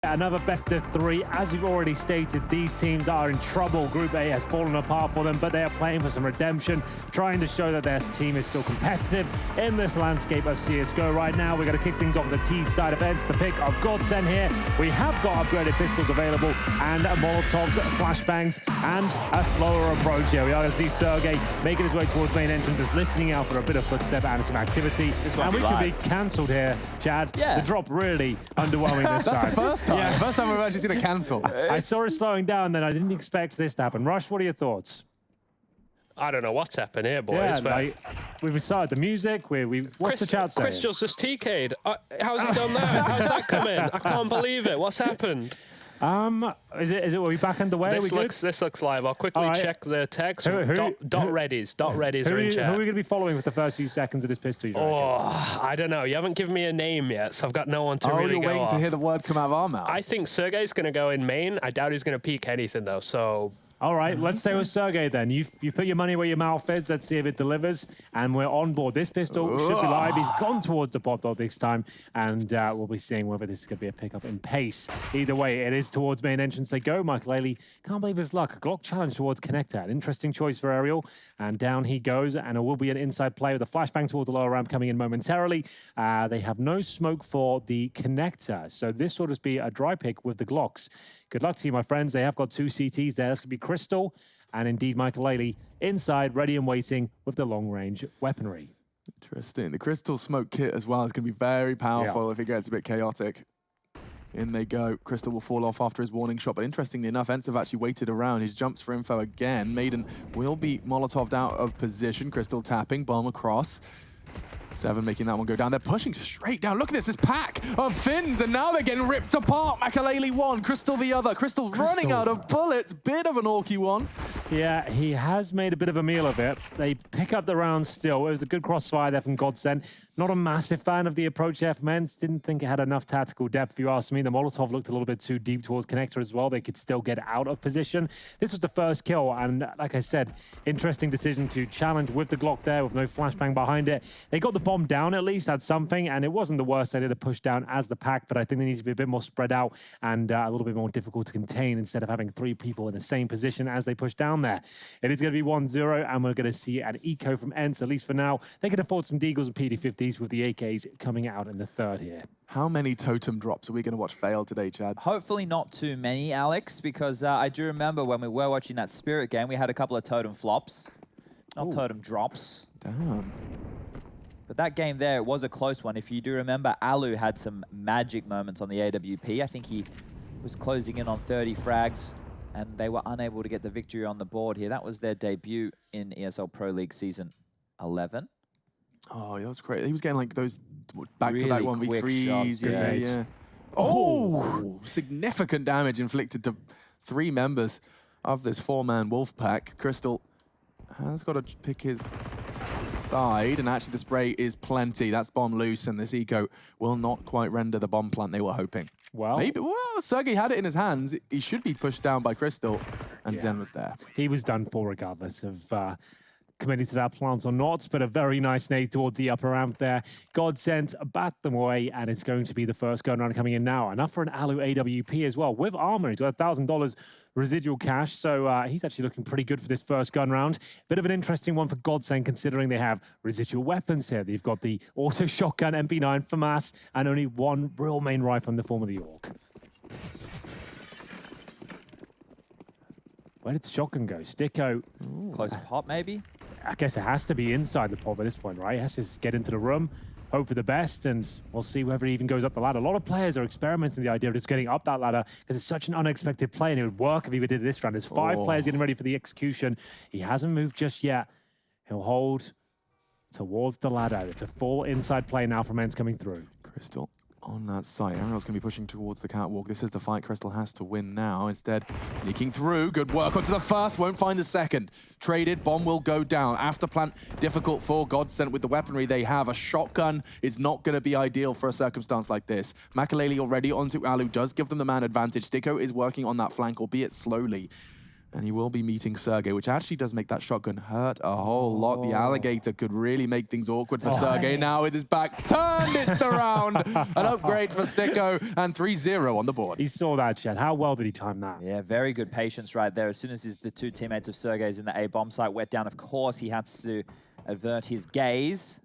Another best of three. As you've already stated, these teams are in trouble. Group A has fallen apart for them, but they are playing for some redemption, trying to show that their team is still competitive in this landscape of CSGO right now. We're going to kick things off with the T side of ENCE, the pick of GODSENT here. We have got upgraded pistols available and Molotovs, flashbangs, and a slower approach here. We are going to see Sergey making his way towards main entrances, listening out for a bit of footstep and some activity. And we could be cancelled here, Chad. Yeah. The drop really underwhelming this time. That's the first time. Yeah. First time we've actually seen a cancel. I saw it slowing down, then I didn't expect this to happen. Rush, what are your thoughts? I don't know what's happened here, boys. Yeah, but we've started the music. What's the chat saying? Crystal's just TK'd. How's he done that? How's that come in? I can't believe it. What's happened? Is it? Are we back underway? This looks live. I'll quickly check the text. Dot readies are in chat. Who are we going to be following with the first few seconds of this pistol? I don't know. You haven't given me a name yet, so I've got no one to really go you're waiting to hear the word come out of our mouth. I think Sergey's going to go in main. I doubt he's going to peek anything though. So. All right, let's stay with Sergey then. You've put your money where your mouth is. Let's see if it delivers. And we're on board. This pistol should be live. He's gone towards the pop dot this time. And we'll be seeing whether this is going to be a pickup in pace. Either way, it is towards main entrance they go. Michael can't believe his luck. A Glock challenge towards Connector. An interesting choice for Aerial. And down he goes. And it will be an inside play with a flashbang towards the lower ramp coming in momentarily. They have no smoke for the Connector. So this will just be a dry pick with the Glocks. Good luck to you, my friends. They have got two CTs there. That's going to be Crystal and indeed Michael inside, ready and waiting with the long-range weaponry. Interesting. The Crystal smoke kit as well is going to be very powerful if it gets a bit chaotic. In they go. Crystal will fall off after his warning shot, but interestingly enough, ENCE have actually waited around. His jumps for info again. Maiden will be Molotov'd out of position. Crystal tapping, bomb across. 7 making that one go down. They're pushing straight down. Look at this pack of Finns, and now they're getting ripped apart. Makalele one, Crystal the other. Crystal's running out of bullets. Bit of an orky one. Yeah, he has made a bit of a meal of it. They pick up the round still. It was a good crossfire there from GODSENT. Not a massive fan of the approach there from ENCE. Didn't think it had enough tactical depth, if you ask me. The Molotov looked a little bit too deep towards Connector as well. They could still get out of position. This was the first kill, and like I said, interesting decision to challenge with the Glock there with no flashbang behind it. They got the bomb down at least, had something, and it wasn't the worst idea to push down as the pack, but I think they need to be a bit more spread out and a little bit more difficult to contain instead of having 3 people in the same position as they push down there. It is going to be 1-0, and we're going to see an eco from ENCE, at least for now. They can afford some Deagles and PD-50s with the AKs coming out in the third here. How many totem drops are we going to watch fail today, Chad? Hopefully not too many, Alex, because I do remember when we were watching that Spirit game, we had a couple of totem flops, not totem drops. Damn. But that game there, it was a close one. If you do remember, Alu had some magic moments on the AWP. I think he was closing in on 30 frags, and they were unable to get the victory on the board here. That was their debut in ESL Pro League Season 11. Oh, yeah, that was great. He was getting like those back-to-back 1v3s. Yeah. Oh, significant damage inflicted to 3 members of this 4-man wolf pack. Crystal has got to pick his side, and actually the spray is plenty. That's bomb loose, and this eco will not quite render the bomb plant they were hoping. Well, Sergey had it in his hands. He should be pushed down by Crystal, and Zen was there. He was done for regardless of committing to that plant or not, but a very nice nade towards the upper ramp there. GODSENT bat them away, and it's going to be the first gun round coming in now. Enough for an Alu AWP as well. With armor, he's got $1,000 residual cash, so he's actually looking pretty good for this first gun round. Bit of an interesting one for GODSENT, considering they have residual weapons here. They've got the auto shotgun MP9 FAMAS, and only one real main rifle in the form of the Orc. Where did the shotgun go? Sticko. Close pop, maybe? I guess it has to be inside the pop at this point, right? It has to get into the room, hope for the best, and we'll see whether he even goes up the ladder. A lot of players are experimenting the idea of just getting up that ladder because it's such an unexpected play, and it would work if he did it this round. There's 5 players getting ready for the execution. He hasn't moved just yet. He'll hold towards the ladder. It's a full inside play now from ENCE coming through. Crystal on that site. Ariel's going to be pushing towards the catwalk. This is the fight Crystal has to win now. Instead, sneaking through. Good work onto the first. Won't find the second. Traded. Bomb will go down. After plant, difficult for GODSENT with the weaponry they have. A shotgun is not going to be ideal for a circumstance like this. Makalele already onto Alu does give them the man advantage. Sticko is working on that flank, albeit slowly. And he will be meeting Sergey, which actually does make that shotgun hurt a whole lot. The alligator could really make things awkward for Sergey. Now with his back turned, it's the round. An upgrade for Sticko, and 3-0 on the board. He saw that, Chad. How well did he time that? Yeah, very good patience right there. As soon as the two teammates of Sergey's in the A-bomb site wet down, of course, he had to avert his gaze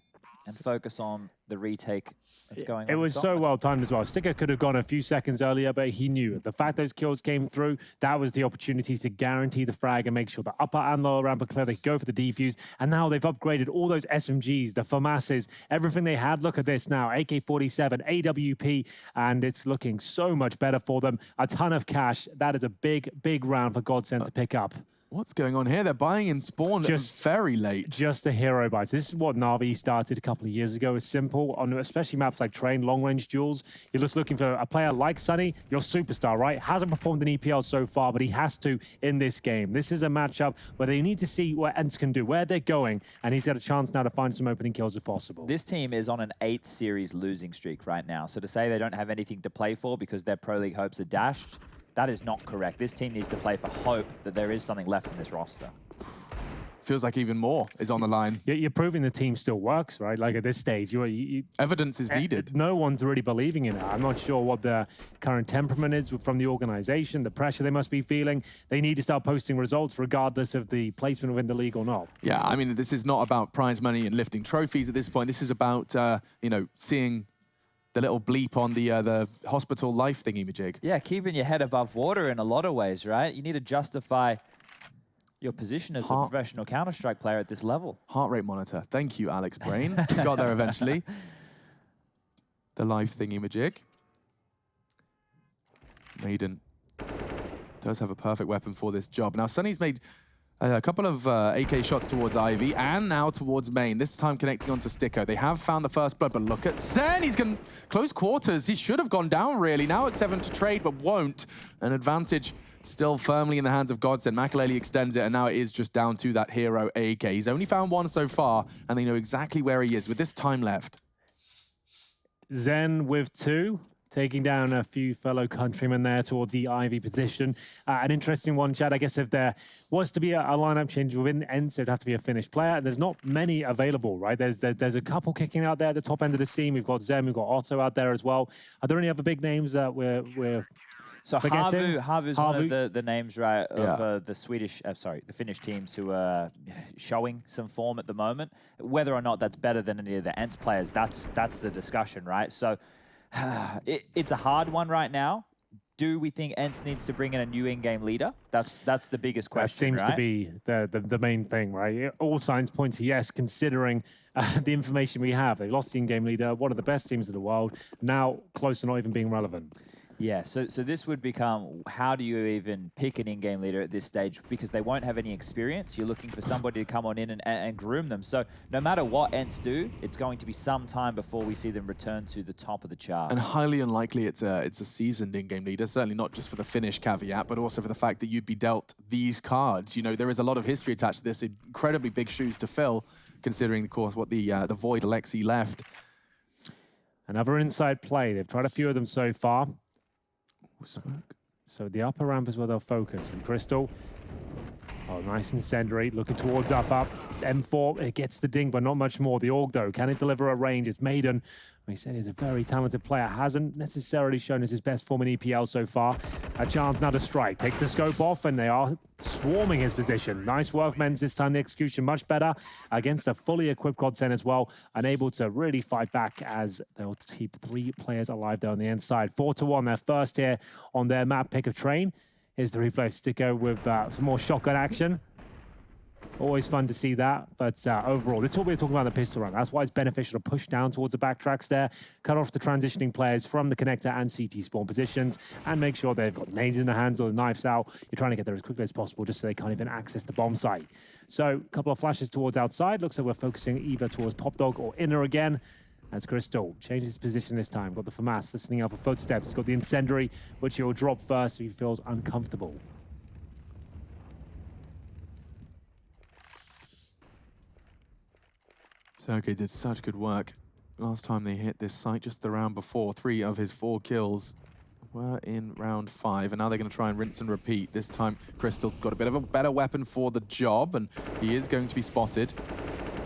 and focus on the retake that's going on. It was so well timed as well. Sticker could have gone a few seconds earlier, but he knew it. The fact those kills came through, that was the opportunity to guarantee the frag and make sure the upper and lower ramp are clear. They go for the defuse, and now they've upgraded all those SMGs, the FAMASs, everything they had. Look at this now, AK-47, AWP, and it's looking so much better for them. A ton of cash. That is a big, big round for GODSENT to pick up. What's going on here? They're buying in spawn very late. Just a hero bites. This is what Na'Vi started a couple of years ago. It's simple, on especially maps like Train, long-range duels. You're just looking for a player like Sunny, your superstar, right? Hasn't performed in EPL so far, but he has to in this game. This is a matchup where they need to see what ENCE can do, where they're going, and he's got a chance now to find some opening kills if possible. This team is on an 8-series losing streak right now. So to say they don't have anything to play for because their Pro League hopes are dashed, that is not correct. This team needs to play for hope that there is something left in this roster. Feels like even more is on the line. You're proving the team still works, right? Like at this stage, evidence is needed. No one's really believing in it. I'm not sure what the current temperament is from the organization, the pressure they must be feeling. They need to start posting results regardless of the placement within the league or not. Yeah, I mean, this is not about prize money and lifting trophies at this point. This is about, you know, seeing the little bleep on the hospital life thingy-majig. Yeah, keeping your head above water in a lot of ways, right? You need to justify your position as a professional Counter-Strike player at this level. Heart rate monitor. Thank you, Alex Brain. Got there eventually. The life thingy-majig. Maiden does have a perfect weapon for this job. Now, Sunny's made a couple of AK shots towards Ivy and now towards main, this time connecting onto Sticko. They have found the first blood, but look at Zen. He's going close quarters. He should have gone down, really. Now at 7 to trade, but won't. An advantage still firmly in the hands of GODSENT. Makaleli extends it, and now it is just down to that hero AK. He's only found one so far, and they know exactly where he is with this time left. Zen with 2. Taking down a few fellow countrymen there towards the Ivy position. An interesting one, Chad. I guess if there was to be a lineup change within ENCE, it'd have to be a finished player. There's not many available, right? There's a couple kicking out there at the top end of the scene. We've got Zen, we've got Otto out there as well. Are there any other big names that we're So Havu's one of the names, right, of the Finnish teams who are showing some form at the moment. Whether or not that's better than any of the ENCE players, that's the discussion, right? So it's a hard one right now. Do we think ENCE needs to bring in a new in-game leader? That's the biggest question, That seems to be the main thing, right? All signs point to yes, considering the information we have. They lost the in-game leader, one of the best teams in the world, now close to not even being relevant. Yeah, so this would become, how do you even pick an in-game leader at this stage? Because they won't have any experience. You're looking for somebody to come on in and groom them. So no matter what ENCE do, it's going to be some time before we see them return to the top of the chart. And highly unlikely it's a seasoned in-game leader, certainly not just for the Finnish caveat, but also for the fact that you'd be dealt these cards. You know, there is a lot of history attached to this, incredibly big shoes to fill, considering, of course, what the Void Alexi left. Another inside play. They've tried a few of them so far. Smoke. So the upper ramp is where they'll focus. And Crystal, oh, nice incendiary, looking towards up. M4, it gets the ding, but not much more. The AUG, though, can it deliver a range? It's Maiden. He said he's a very talented player. Hasn't necessarily shown us his best form in EPL so far. A chance now to strike. Takes the scope off, and they are swarming his position. Nice work, Men's. This time the execution much better against a fully equipped GODSENT as well. Unable to really fight back as they'll keep 3 players alive there on the inside. 4-1, their first here on their map pick of Train. Here's the replay of Sticko with some more shotgun action. Always fun to see that, but overall, this is what we were talking about in the pistol run. That's why it's beneficial to push down towards the backtracks there, cut off the transitioning players from the connector and CT spawn positions, and make sure they've got nades in their hands or the knives out. You're trying to get there as quickly as possible just so they can't even access the bomb site. So a couple of flashes towards outside. Looks like we're focusing either towards Pop Dog or inner again. As Crystal changes his position this time. Got the FAMAS listening out for footsteps. He's got the incendiary, which he'll drop first if he feels uncomfortable. Sergey did such good work last time they hit this site, just the round before. 3 of his 4 kills were in round 5, and now they're going to try and rinse and repeat. This time, Crystal's got a bit of a better weapon for the job, and he is going to be spotted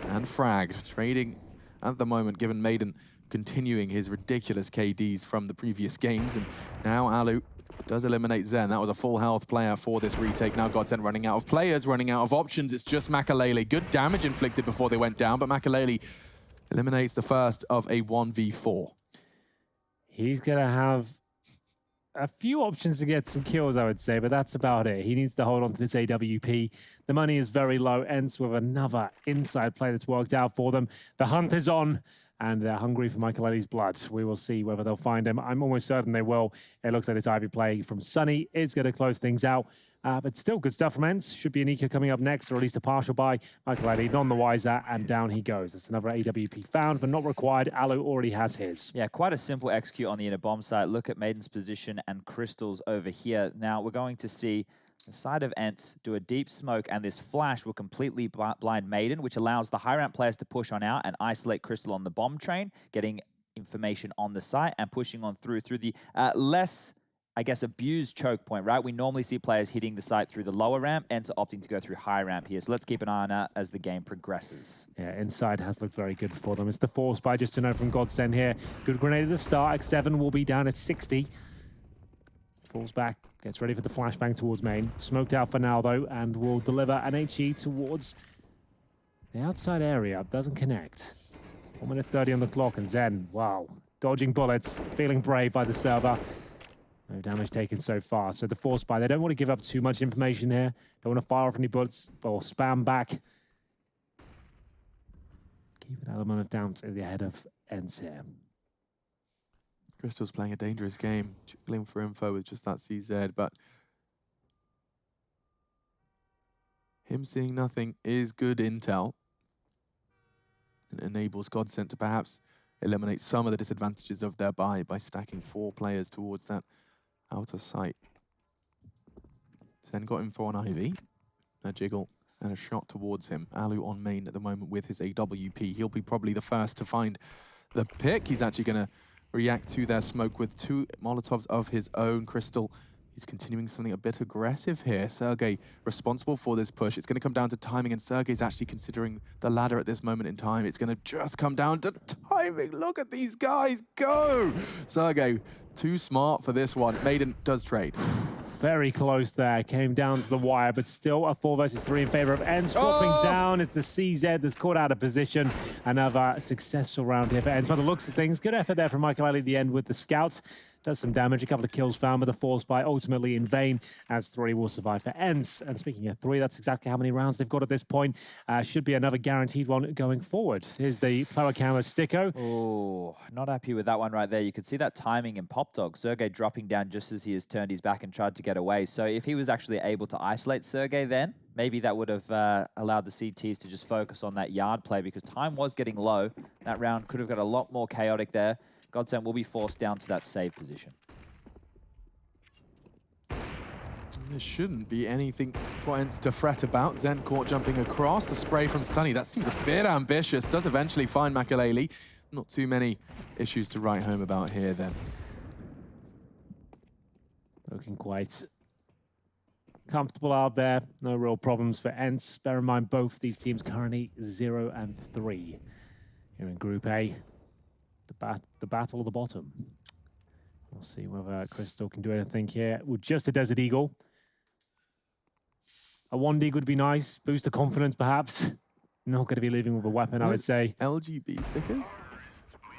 and fragged. Trading at the moment, given Maiden continuing his ridiculous KDs from the previous games, and now Alu does eliminate Zen. That was a full health player for this retake. Now GODSENT running out of players, running out of options. It's just Makalele. Good damage inflicted before they went down, but Makalele eliminates the first of a 1v4. He's going to have a few options to get some kills, I would say, but that's about it. He needs to hold on to this AWP. The money is very low. ENCE with another inside play that's worked out for them. The hunt is on, and they're hungry for Makalele's blood. We will see whether they'll find him. I'm almost certain they will. It looks like this Ivy play from Sunny is going to close things out. But still good stuff from ENCE. Should be an Eco coming up next, or at least a partial buy. Makalele none the wiser, and down he goes. That's another AWP found, but not required. Alu already has his. Yeah, quite a simple execute on the inner bomb site. Look at Maiden's position and Crystal's over here. Now we're going to see the side of ENCE do a deep smoke, and this flash will completely blind Maiden, which allows the high ramp players to push on out and isolate Crystal on the bomb train, getting information on the site and pushing on through the less, I guess, abused choke point, right? We normally see players hitting the site through the lower ramp, ENCE opting to go through high ramp here. So let's keep an eye on that as the game progresses. Yeah, inside has looked very good for them. It's the force buy, just to know from GODSENT here. Good grenade at the start. X7 will be down at 60. Falls back, gets ready for the flashbang towards main. Smoked out for now, though, and will deliver an HE towards the outside area. Doesn't connect. 1 minute 30 on the clock, and Zen, wow. Dodging bullets, feeling brave by the server. No damage taken so far. So the force buy, they don't want to give up too much information here. Don't want to fire off any bullets, or spam back. Keep an element of doubt at the head of ENCE here. Crystal's playing a dangerous game, chilling for info with just that CZ, but him seeing nothing is good intel. It enables GODSENT to perhaps eliminate some of the disadvantages of their buy by stacking 4 players towards that outer site. Zen got info on Ivy, a jiggle and a shot towards him. Alu on main at the moment with his AWP. He'll be probably the first to find the pick. He's actually going to react to their smoke with 2 Molotovs of his own. Crystal, he's continuing something a bit aggressive here. Sergey responsible for this push. It's going to come down to timing, and Sergey's actually considering the ladder at this moment in time. It's going to just come down to timing. Look at these guys go! Sergey, too smart for this one. Maiden does trade. Very close there, came down to the wire, but still a 4 versus 3 in favor of ENCE. Dropping down, it's the CZ that's caught out of position. Another successful round here for ENCE. By the looks of things, good effort there from Makalele at the end with the scouts. Does some damage, a couple of kills found, but the force buy ultimately in vain, as 3 will survive for ENCE. And speaking of 3, that's exactly how many rounds they've got at this point. Should be another guaranteed one going forward. Here's the power camera Sticko. Oh, not happy with that one right there. You could see that timing in Pop Dog. Sergey dropping down just as he has turned his back and tried to get away. So if he was actually able to isolate Sergey then, maybe that would have allowed the CTs to just focus on that yard play, because time was getting low. That round could have got a lot more chaotic there. GODSENT will be forced down to that save position. There shouldn't be anything for ENCE to fret about. Zen caught jumping across. The spray from Sunny, that seems a bit ambitious. Does eventually find Makalele. Not too many issues to write home about here then. Looking quite comfortable out there. No real problems for ENCE. Bear in mind, both these teams currently 0 and 3. Here in Group A, the battle of the bottom. We'll see whether Crystal can do anything here with just a Desert Eagle. A 1 dig would be nice. Boost the confidence, perhaps. Not going to be leaving with a weapon, I would say. LGB stickers?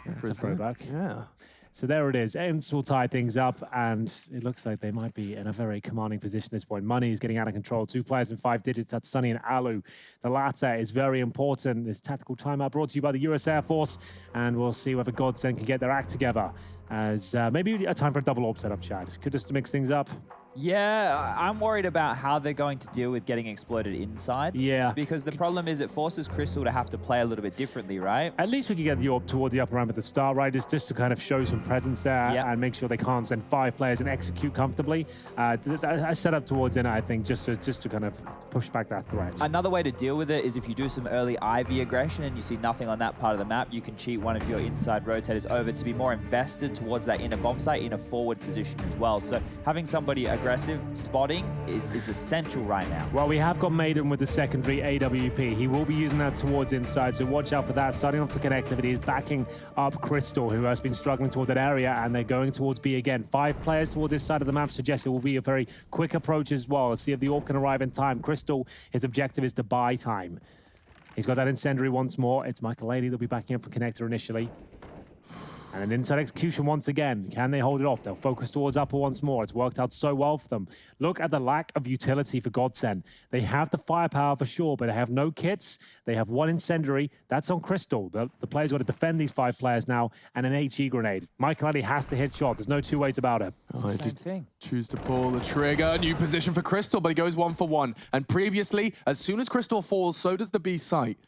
That's a throwback. Yeah. So there it is. ENCE will tie things up, and it looks like they might be in a very commanding position at this point. Money is getting out of control. 2 players in 5 digits. That's Sunny and Alu. The latter is very important. This tactical timeout brought to you by the US Air Force, and we'll see whether GODSENT can get their act together. As maybe a time for a double AWP setup, Chad. Could just mix things up. Yeah, I'm worried about how they're going to deal with getting exploited inside. Yeah. Because the problem is it forces Crystal to have to play a little bit differently, right? At least we could get the AWP towards the upper ramp at the start, right? Just to kind of show some presence there and make sure they can't send 5 players and execute comfortably. I set up towards in, I think, just to kind of push back that threat. Another way to deal with it is if you do some early Ivy aggression and you see nothing on that part of the map, you can cheat one of your inside rotators over to be more invested towards that inner bomb site in a forward position as well. So having somebody aggressive spotting is essential right now. Well, we have got Maiden with the secondary AWP. He will be using that towards inside, so watch out for that. Starting off the connectivity is backing up Crystal, who has been struggling towards that area, and they're going towards B again. 5 players towards this side of the map suggests it will be a very quick approach as well. Let's see if the AWP can arrive in time. Crystal, his objective is to buy time. He's got that incendiary once more. It's Michael Lady that'll be backing up for connector initially. And an inside execution once again. Can they hold it off? They'll focus towards upper once more. It's worked out so well for them. Look at the lack of utility for GODSENT. They have the firepower for sure, but they have no kits. They have 1 incendiary. That's on Crystal. The player's got to defend these 5 players now, and an HE grenade. Michael Lady has to hit shots. There's no 2 ways about it. It's the same thing. Choose to pull the trigger. New position for Crystal, but he goes 1 for 1. And previously, as soon as Crystal falls, so does the B site.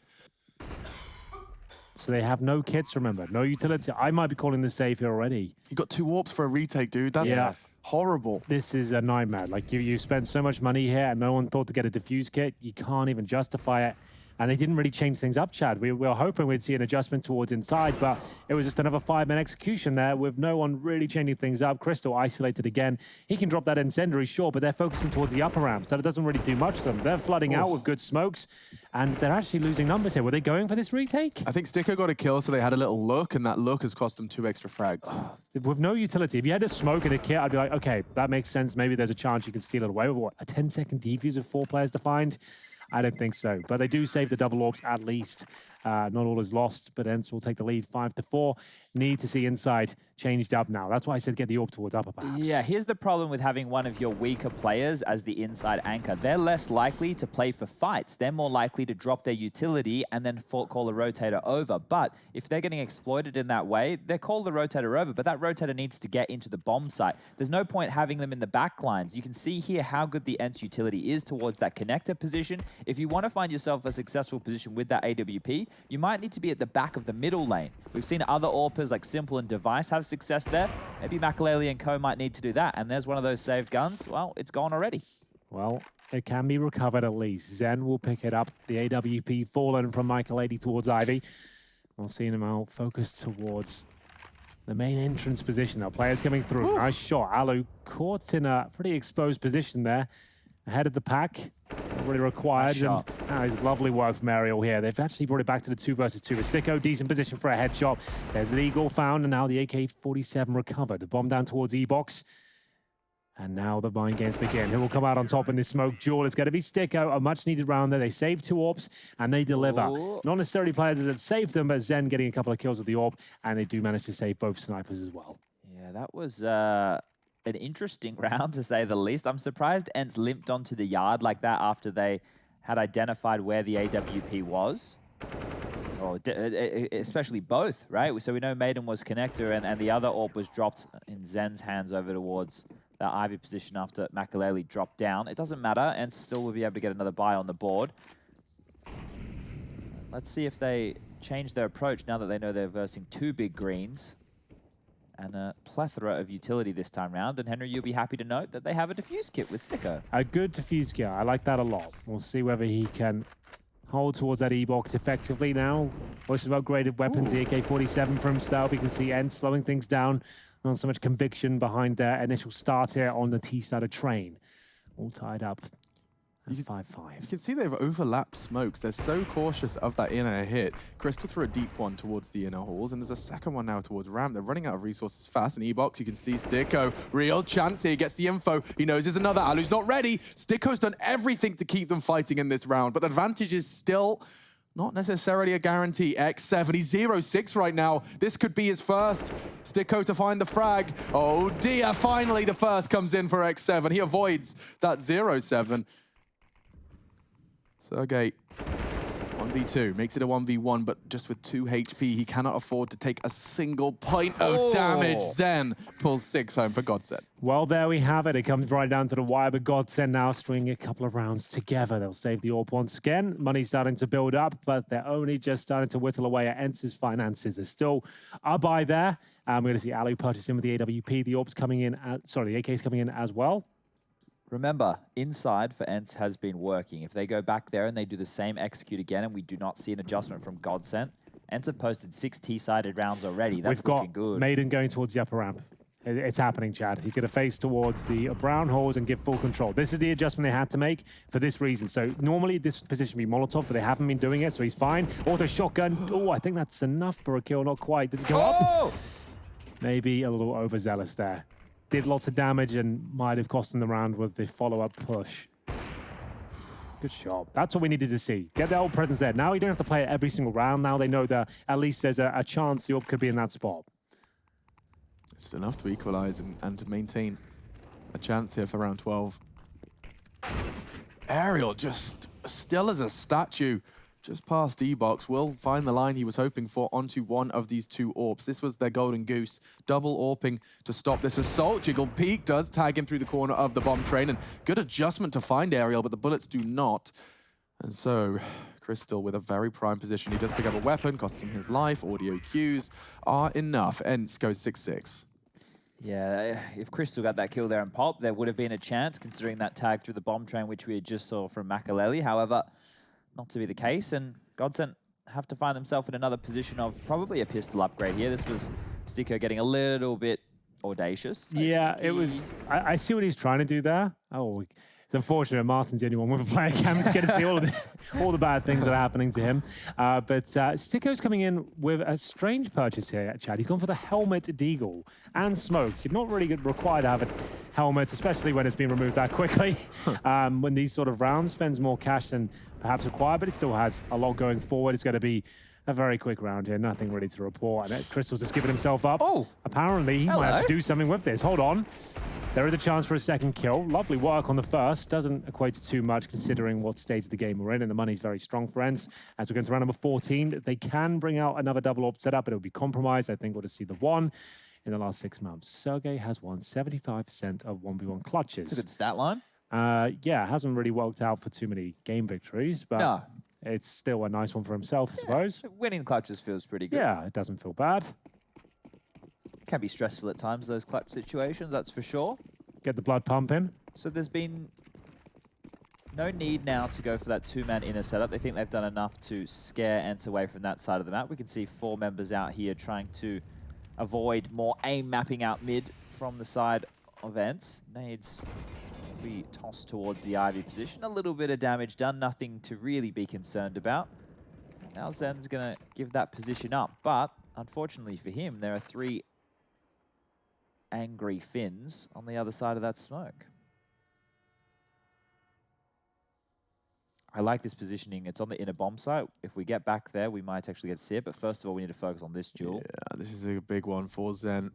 So they have no kits, remember. No utility. I might be calling this safe here already. You got 2 AWPs for a retake, dude. That's horrible. This is a nightmare. Like, you spent so much money here and no one thought to get a defuse kit. You can't even justify it. And they didn't really change things up, Chad. We were hoping we'd see an adjustment towards inside, but it was just another 5-man execution there with no one really changing things up. Crystal isolated again. He can drop that incendiary, sure, but they're focusing towards the upper ramp, so it doesn't really do much to them. They're flooding out with good smokes, and they're actually losing numbers here. Were they going for this retake? I think Sticko got a kill, so they had a little look, and that look has cost them 2 extra frags. With no utility, if you had a smoke and a kit, I'd be like, okay, that makes sense. Maybe there's a chance you can steal it away. With what, a 10-second defuse with 4 players to find? I don't think so, but they do save the double AWPs at least. Not all is lost, but ENCE will take the lead 5-4. Need to see inside changed up now. That's why I said get the AWP towards upper, perhaps. Yeah, here's the problem with having one of your weaker players as the inside anchor. They're less likely to play for fights. They're more likely to drop their utility and then call a rotator over. But if they're getting exploited in that way, they call the rotator over, but that rotator needs to get into the bomb site. There's no point having them in the back lines. You can see here how good the ENCE utility is towards that connector position. If you want to find yourself a successful position with that AWP, you might need to be at the back of the middle lane. We've seen other AWPers like Simple and Device have success there. Maybe Makalele and co might need to do that. And there's one of those saved guns. Well, it's gone already. Well, it can be recovered at least. Zen will pick it up. The AWP fallen from Michael towards Ivy. We'll see him out focused towards the main entrance position now. Players coming through. Ooh. Nice shot. Alu caught in a pretty exposed position there. Ahead of the pack. Really required. Nice and it's lovely work from Ariel here. They've actually brought it back to the 2 versus 2. Sticko, decent position for a headshot. There's the Eagle found, and now the AK-47 recovered. The bomb down towards E-Box. And now the mind games begin. Who will come out on top in this smoke duel? It's going to be Sticko, a much-needed round there. They save 2 AWPs, and they deliver. Ooh. Not necessarily players that saved them, but Zen getting a couple of kills with the AWP, and they do manage to save both snipers as well. Yeah, that was an interesting round, to say the least. I'm surprised ENCE limped onto the yard like that after they had identified where the AWP was. Or especially both, right? So we know Maiden was connector, and the other AWP was dropped in Zen's hands over towards that Ivy position after Makalele dropped down. It doesn't matter. ENCE still will be able to get another buy on the board. Let's see if they change their approach now that they know they're versing 2 big greens. And a plethora of utility this time round. And Henry, you'll be happy to note that they have a defuse kit with Sticko. A good defuse kit. I like that a lot. We'll see whether he can hold towards that E-Box effectively now. Lots of upgraded weapons, the AK-47 for himself. You can see ENCE slowing things down. Not so much conviction behind their initial start here on the T-side of train. All tied up. 5-5. You can see they've overlapped smokes. They're so cautious of that inner hit. Crystal threw a deep one towards the inner halls, and there's a second one now towards ramp. They're running out of resources fast. In E-Box, you can see Sticko. Real chance here. Gets the info. He knows there's another. Alu's not ready. Sticko's done everything to keep them fighting in this round, but the advantage is still not necessarily a guarantee. X7, he's 0-6 right now. This could be his first. Sticko to find the frag. Oh dear, finally the first comes in for X7. He avoids that 0-7. Sergey on 1v2, makes it a 1v1, but just with 2 HP, he cannot afford to take a single point of damage. Zen pulls 6 home for GODSENT. Well, there we have it. It comes right down to the wire, but GODSENT now stringing a couple of rounds together. They'll save the AWP once again. Money's starting to build up, but they're only just starting to whittle away at ENCE's finances. There's still a buy there. We're going to see Alu purchasing with the AWP. The AWP's coming in, the AK's coming in as well. Remember, inside for ENCE has been working. If they go back there and they do the same execute again and we do not see an adjustment from GODSENT, ENCE have posted 6 T-sided rounds already. That's looking good. We've got Maiden going towards the upper ramp. It's happening, Chad. He's going to face towards the brown holes and give full control. This is the adjustment they had to make for this reason. So normally this position would be Molotov, but they haven't been doing it, so he's fine. Auto shotgun. Oh, I think that's enough for a kill. Not quite. Does it go up? Maybe a little overzealous there. Did lots of damage and might have cost him the round with the follow-up push. Good shot. That's what we needed to see. Get the old presence there. Now you don't have to play it every single round. Now they know that at least there's a chance the AWP could be in that spot. It's enough to equalize and to maintain a chance here for round 12. Aerial just still as a statue. Just past D-Box, will find the line he was hoping for onto one of these 2 AWPs. This was their golden goose. Double AWPing to stop this assault. Jiggle Peak does tag him through the corner of the bomb train, and good adjustment to find Aerial, but the bullets do not. And so, Crystal with a very prime position. He does pick up a weapon, costs him his life. Audio cues are enough. ENCE goes 6-6. Yeah, if Crystal got that kill there and pop, there would have been a chance, considering that tag through the bomb train, which we just saw from Makaleli. However, not to be the case, and GODSENT have to find themselves in another position of probably a pistol upgrade here. This was Sticko getting a little bit audacious. Yeah, it was. I see what he's trying to do there. Oh, it's unfortunate Martin's the only one with a player cam to get to see all the bad things that are happening to him. But Sticko's coming in with a strange purchase here, Chad. He's gone for the helmet deagle and smoke. You're not really required to have a helmet, especially when it's been removed that quickly. When these sort of rounds spends more cash than perhaps required, but it still has a lot going forward. It's going to be a very quick round here. Nothing really to report. And Crystal's just giving himself up. Oh, apparently he might have to do something with this. Hold on. There is a chance for a second kill. Lovely work on the first. Doesn't equate to too much considering what stage of the game we're in, and the money's very strong for ENCE. As we're going to round number 14, they can bring out another double AWP setup, but it'll be compromised. I think we'll just see the one in the last 6 months. Sergey has won 75% of 1v1 clutches. It's a good stat line. Yeah, hasn't really worked out for too many game victories, but it's still a nice one for himself, I suppose. Winning clutches feels pretty good. Yeah, it doesn't feel bad. Can be stressful at times, those clutch situations, that's for sure. Get the blood pumping. So there's been no need now to go for that 2-man inner setup. They think they've done enough to scare ENCE away from that side of the map. We can see 4 members out here trying to avoid more aim mapping out mid from the side of ENCE. Nades be tossed towards the Ivy position. A little bit of damage done, nothing to really be concerned about. Now Zen's going to give that position up, but unfortunately for him, there are 3 angry Finns on the other side of that smoke. I like this positioning. It's on the inner bomb site. If we get back there, we might actually get to see it. But first of all, we need to focus on this duel. Yeah, this is a big one for Zen.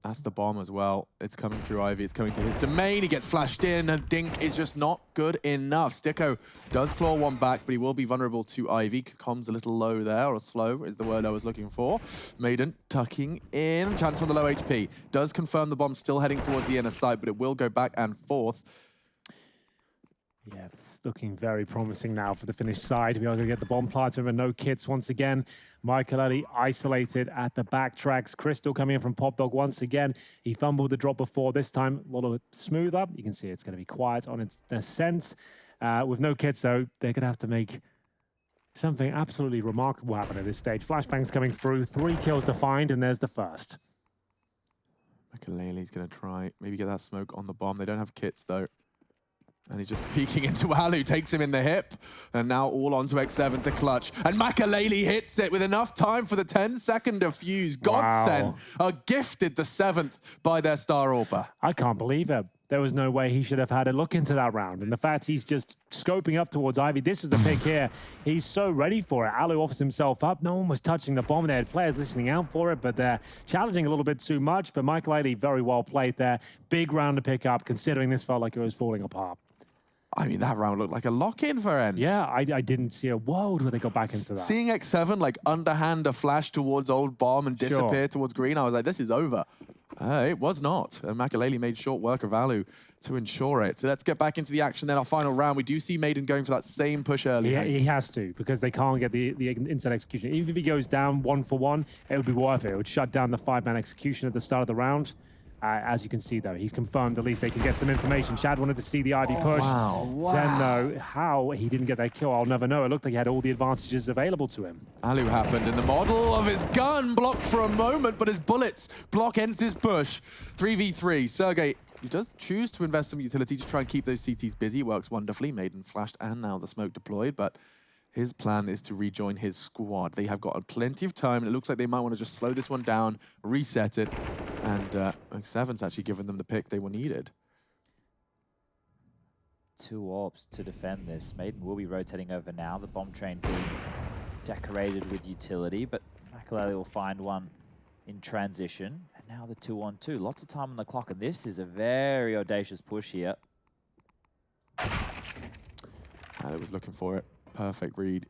That's the bomb as well. It's coming through Ivy. It's coming to his domain. He gets flashed in, and Dink is just not good enough. Sticko does claw one back, but he will be vulnerable to Ivy. Comms a little low there, or slow is the word I was looking for. Maiden tucking in. Chance on the low HP. Does confirm the bomb still heading towards the inner side, but it will go back and forth. Yeah, it's looking very promising now for the Finnish side. We are going to get the bomb planter and no kits once again. Michael isolated at the backtracks. Crystal coming in from Pop Dog once again. He fumbled the drop before. This time, a lot of smoother. You can see it's going to be quiet on its descent. With no kits, though, they're going to have to make something absolutely remarkable happen at this stage. Flashbang's coming through. 3 kills to find, and there's the first. Makaleli's going to try, maybe get that smoke on the bomb. They don't have kits, though. And he's just peeking into Alu, takes him in the hip. And now all onto X7 to clutch. And Makaleli hits it with enough time for the 10-second defuse. GODSENT are gifted the 7th by their star AWPer. I can't believe it. There was no way he should have had a look into that round. And the fact he's just scoping up towards Ivy, this was the pick here. He's so ready for it. Alu offers himself up. No one was touching the bomb. They had players listening out for it, but they're challenging a little bit too much. But Makaleli very well played there. Big round to pick up, considering this felt like it was falling apart. I mean, that round looked like a lock-in for ENCE. Yeah, I didn't see a world where they got back into that. Seeing X7 like underhand a flash towards old bomb and disappear towards green, I was like, this is over. It was not. And Makaleli made short work of Alu to ensure it. So let's get back into the action then. Our final round. We do see Maiden going for that same push early. Yeah, he has to, because they can't get the instant execution. Even if he goes down 1-for-1, it would be worth it. It would shut down the 5-man execution at the start of the round. As you can see, though, he's confirmed at least they can get some information. Chad wanted to see the Ivy push. Wow. Zen, though, how he didn't get that kill, I'll never know. It looked like he had all the advantages available to him. Alu happened, and the model of his gun blocked for a moment, but his bullets block ENCE's push. 3v3. Sergey, he does choose to invest some utility to try and keep those CTs busy. It works wonderfully. Maiden flashed and now the smoke deployed, but his plan is to rejoin his squad. They have got plenty of time, and it looks like they might want to just slow this one down, reset it, and X7's actually given them the pick they were needed. 2 AWPs to defend this. Maiden will be rotating over now. The bomb train being decorated with utility, but Makaleli will find one in transition. And now the 2-on-2. Lots of time on the clock, and this is a very audacious push here. I was looking for it. Perfect read.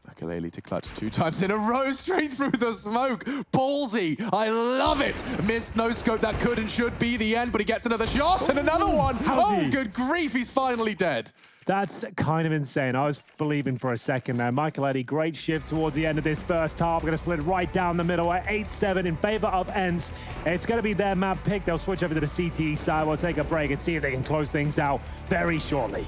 Makaleli to clutch 2 times in a row, straight through the smoke. Ballsy, I love it. Missed no scope, that could and should be the end, but he gets another shot and another one. Oh, good grief, he's finally dead. That's kind of insane. I was believing for a second there. Makaleli, great shift towards the end of this first half. We're going to split right down the middle at 8-7 in favor of ENCE. It's going to be their map pick. They'll switch over to the CTE side. We'll take a break and see if they can close things out very shortly.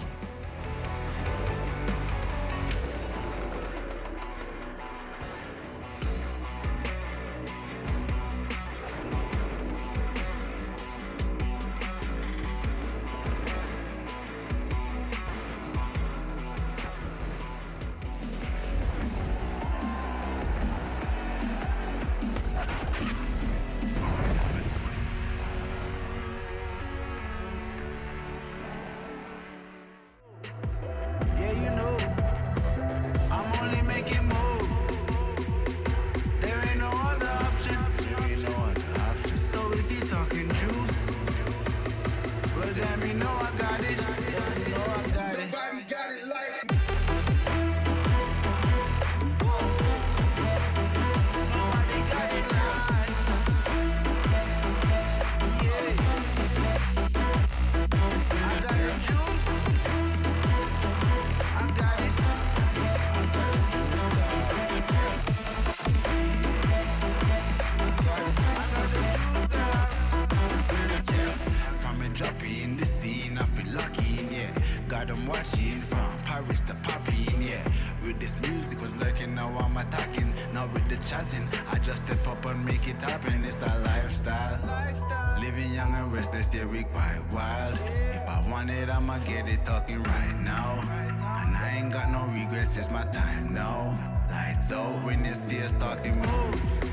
I just step up and make it happen, it's a lifestyle. Living young and restless, yeah, we quite wild. If I want it, I'ma get it talking right now. And I ain't got no regrets, it's my time now. Lights out when you see us talking moves.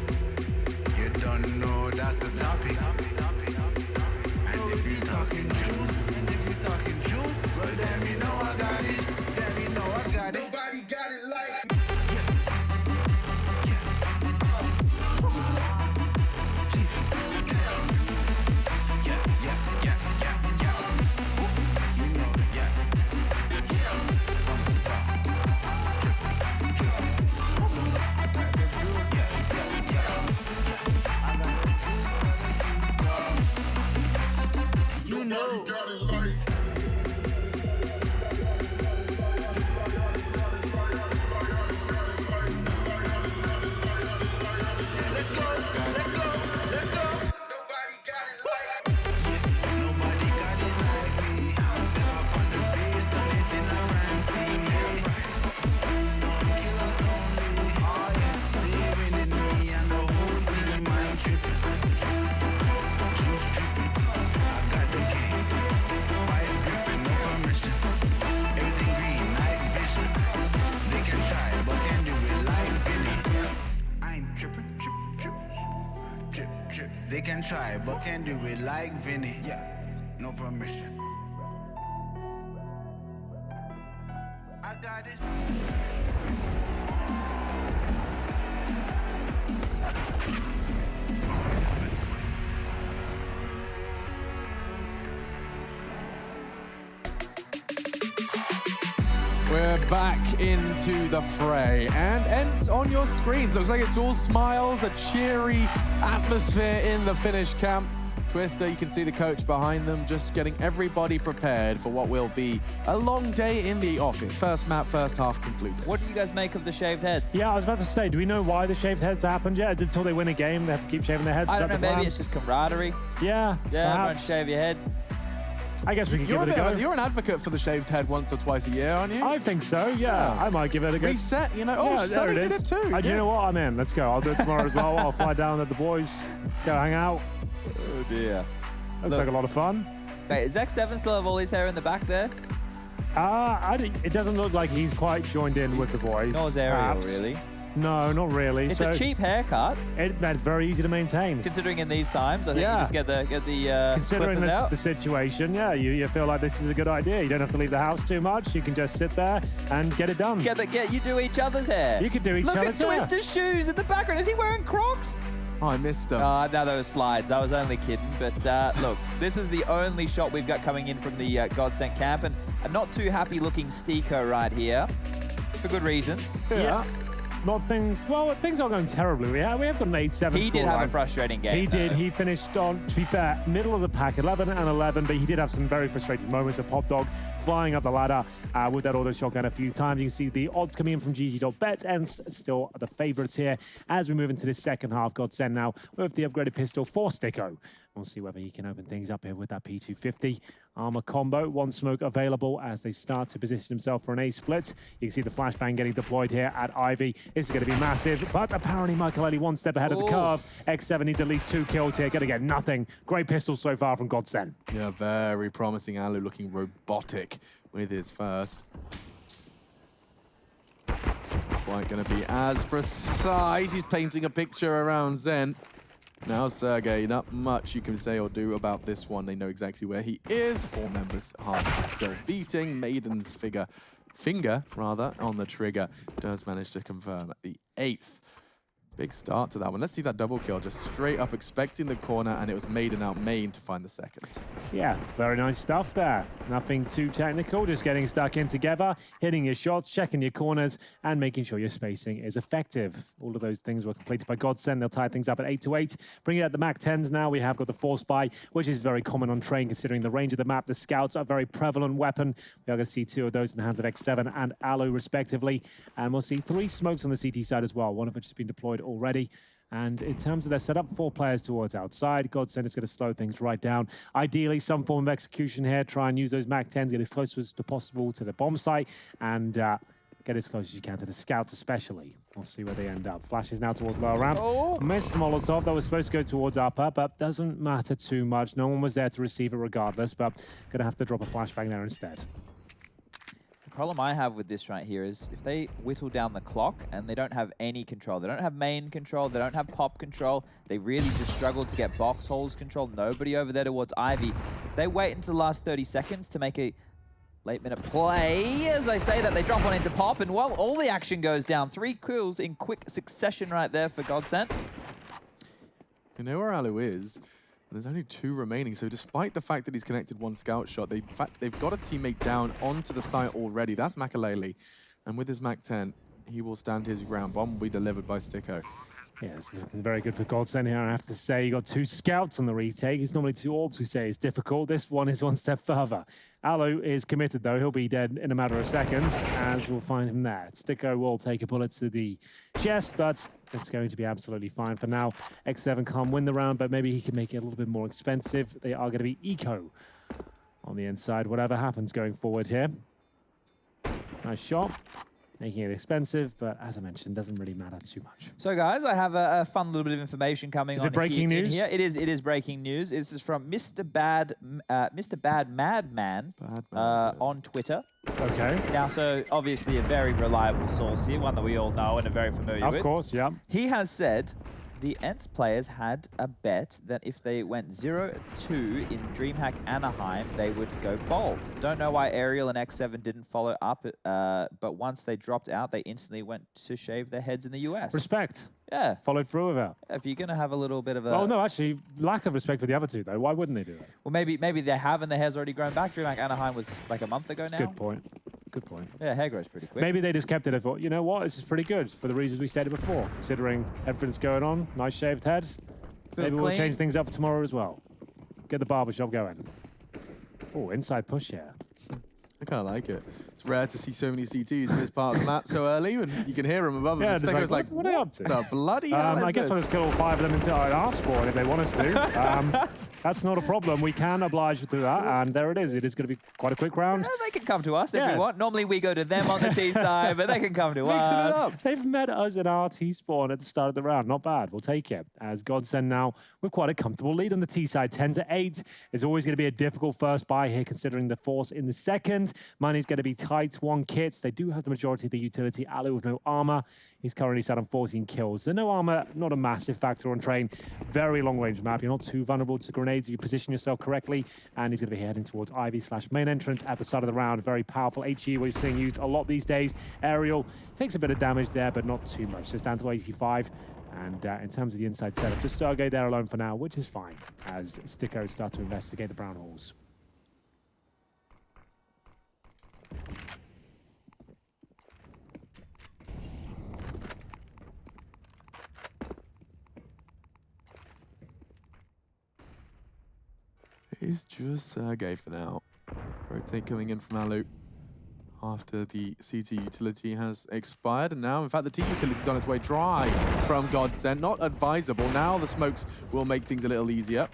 You don't know that's the topic. And if you talking juice, well then you know I got it. Then you know I got it. Nobody got it like me. They can try, but can't do it like Vinny. Yeah, no permission. I got it. We're back into the fray, and ENCE on your screens. Looks like it's all smiles, a cheery atmosphere in the Finnish camp. Twister, you can see the coach behind them, just getting everybody prepared for what will be a long day in the office. First map, first half concluded. What do you guys make of the shaved heads? Yeah, I was about to say, do we know why the shaved heads happened yet? Is it until they win a game, they have to keep shaving their heads? I don't know, maybe it's just camaraderie. Yeah, Yeah, everyone perhaps. shave your head. I guess we can give it a go. You're an advocate for the shaved head once or twice a year, aren't you? I think so, yeah. I might give it a go. Reset, you know. Oh, Yeah, Sonny there did is. it too. You know what? I'm in. Let's go. I'll do it tomorrow as well. I'll fly down with the boys, go hang out. Oh dear. Looks like a lot of fun. Wait, is X7 still have all his hair in the back there? It doesn't look like he's quite joined in with the boys. Nor is Ariel, perhaps. really. No, not really. It's a cheap haircut, That's very easy to maintain. considering in these times. I think Yeah. you just get the Considering clippers out. the situation, yeah, you feel like this is a good idea. You don't have to leave the house too much. You can just sit there and get it done. You do each other's hair. You could do each other's hair. Look at Twister's shoes in the background. Is he wearing Crocs? Oh, I missed them. No, those slides. I was only kidding. But look, this is the only shot we've got coming in from the GODSENT camp. And a not too happy looking Steeko right here. For good reasons. Yeah. Things aren't going terribly. We have got an 8-7 He did have a scoreline. frustrating game. He did. though. He finished on, to be fair, middle of the pack, 11 and 11, but he did have some very frustrating moments. A Pop Dog flying up the ladder with that auto shotgun a few times. You can see the odds coming in from GG.bet, and still the favourites here as we move into this second half. GODSENT now with the upgraded pistol for Steeko. We'll see whether he can open things up here with that P250 armor combo. One smoke available as they start to position himself for an A split. You can see the flashbang getting deployed here at Ivy. This is going to be massive, but apparently Michael Ellie one step ahead of the curve. X7 needs at least 2 kills here. Going to get nothing. Great pistol so far from GODSENT. Yeah, very promising. Alu looking robotic with his first. Quite going to be as precise. He's painting a picture around Zen. Now, Sergey, not much you can say or do about this one. They know exactly where he is. 4 members, heart is still beating. Maiden's finger on the trigger. Does manage to confirm at the 8th. Big start to that one. Let's see that double kill. Just straight up expecting the corner, and it was Maiden out main to find the second. Yeah, very nice stuff there. Nothing too technical, just getting stuck in together, hitting your shots, checking your corners, and making sure your spacing is effective. All of those things were completed by GODSENT. They'll tie things up at 8-8. Bringing it at the Mac 10s now, we have got the Force Buy, which is very common on train considering the range of the map. The Scouts are a very prevalent weapon. We are going to see 2 of those in the hands of X7 and Alu, respectively. And we'll see 3 smokes on the CT side as well, one of which has been deployed already. And in terms of their setup, 4 players towards outside. GODSENT is going to slow things right down. Ideally, some form of execution here. Try and use those Mac 10s, get as close as possible to the bomb site, and get as close as you can to the Scouts especially. We'll see where they end up. Flashes now towards lower ramp. Missed Molotov. That was supposed to go towards upper, but doesn't matter too much. No one was there to receive it regardless, but going to have to drop a flashbang there instead. The problem I have with this right here is if they whittle down the clock and they don't have any control, they don't have main control, they don't have pop control, they really just struggle to get box holes control, nobody over there towards Ivy. If they wait until the last 30 seconds to make a late minute play, as I say that, they drop one into pop, and well, all the action goes down. 3 kills in quick succession right there for GODSENT. You know where Alu is? And there's only 2 remaining, so despite the fact that he's connected 1 scout shot, they've got a teammate down onto the site already. That's Makalele. And with his Mac 10, he will stand his ground. Bomb will be delivered by Steeko. Yeah, it's looking very good for GODSENT here. I have to say, you got 2 scouts on the retake. It's normally 2 orbs we say is difficult. This one is 1 step further. Alu is committed, though. He'll be dead in a matter of seconds, as we'll find him there. Steeko will take a bullet to the chest, but it's going to be absolutely fine for now. X7 can't win the round, but maybe he can make it a little bit more expensive. They are going to be eco on the inside, whatever happens going forward here. Nice shot. Making it expensive, but as I mentioned, doesn't really matter too much. So guys, I have a fun little bit of information coming on. Is it breaking news? Here. It is breaking news. This is from Mr. Bad Madman on Twitter. Okay. Now, so obviously a very reliable source here, one that we all know and are very familiar with. Of course, yeah. He has said the ENCE players had a bet that if they went 0-2 in DreamHack Anaheim, they would go bold. Don't know why Ariel and X7 didn't follow up, but once they dropped out, they instantly went to shave their heads in the US. Respect. Yeah. Followed through with it. If you're going to have a little bit of a... Oh, no, actually, lack of respect for the other 2, though. Why wouldn't they do that? Well, maybe they have and their hair's already grown back. DreamHack Anaheim was like a month ago now. Good point. Good point. Yeah, hair grows pretty quick. Maybe they just kept it and thought, you know what, this is pretty good for the reasons we stated before. Considering everything that's going on, nice shaved head. Maybe we'll change things up for tomorrow as well. Get the barbershop going. Oh, inside push here. I kind of like it. It's rare to see so many CTs in this part of the map so early, and you can hear them above Yeah, them. Sticker's like, what are they up to? the bloody hell I guess I'll just kill all 5 of them until I ask for it if they want us to. That's not a problem. We can oblige to that, and there it is. It is going to be quite a quick round. Yeah, they can come to us if you want. Normally we go to them on the T side, but they can come to Mixing us. it up. They've met us in our T spawn at the start of the round. Not bad. We'll take it. As GODSENT now with quite a comfortable lead on the T side. 10-8 is always going to be a difficult first buy here, considering the force in the second. Money's going to be tight. 1 kit. They do have the majority of the utility. Alu with no armor. He's currently sat on 14 kills. So no armor, not a massive factor on train. Very long range map. You're not too vulnerable to grenades if you position yourself correctly, and he's going to be heading towards Ivy/main entrance at the start of the round. Very powerful HE we're seeing used a lot these days. Aerial takes a bit of damage there, but not too much. Just down to 85. And in terms of the inside setup, just Sergey there alone for now, which is fine, as Sticko start to investigate the brown halls. It's just Sergey for now. Rotate coming in from Alu after the CT utility has expired. And now, in fact, the T utility is on its way dry from GODSENT. Not advisable. Now the smokes will make things a little easier.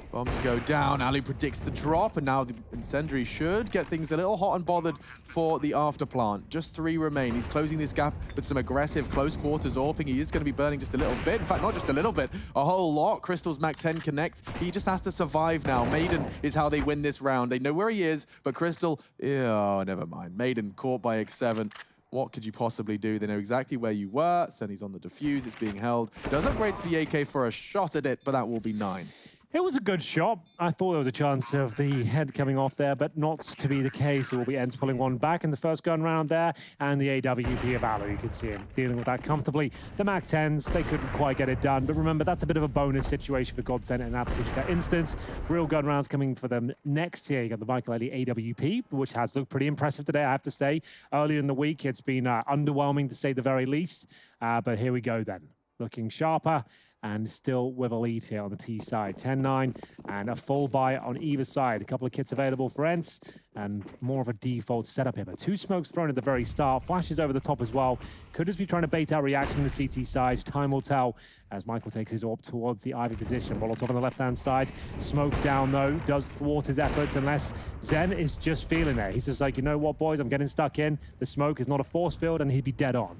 Bomb to go down. Alu predicts the drop, and now the incendiary should get things a little hot and bothered for the after plant. Just 3 remain. He's closing this gap with some aggressive close quarters AWPing. He is going to be burning just a little bit. In fact, not just a little bit, a whole lot. Crystal's Mac 10 connects. He just has to survive now. Maiden is how they win this round. They know where he is, but Crystal, oh, never mind. Maiden caught by X7. What could you possibly do? They know exactly where you were. Sonny's on the defuse. It's being held. Does upgrade to the AK for a shot at it, but that will be 9. It was a good shot. I thought there was a chance of the head coming off there, but not to be the case. It will be ENCE pulling one back in the first gun round there, and the AWP of Alu, you could see him dealing with that comfortably. The Mac 10s, they couldn't quite get it done, but remember, that's a bit of a bonus situation for GODSENT in that particular instance. Real gun rounds coming for them next year. You got the Michael Ellie AWP, which has looked pretty impressive today, I have to say. Earlier in the week, it's been underwhelming to say the very least, but here we go then. Looking sharper and still with a lead here on the T side. 10-9 and a full buy on either side. A couple of kits available for ENCE and more of a default setup here. But 2 smokes thrown at the very start. Flashes over the top as well. Could just be trying to bait out reaction on the CT side. Time will tell as Michael takes his AWP towards the Ivy position. Molotov on the left-hand side. Smoke down though. Does thwart his efforts unless Zen is just feeling it. He's just like, you know what, boys? I'm getting stuck in. The smoke is not a force field and he'd be dead on.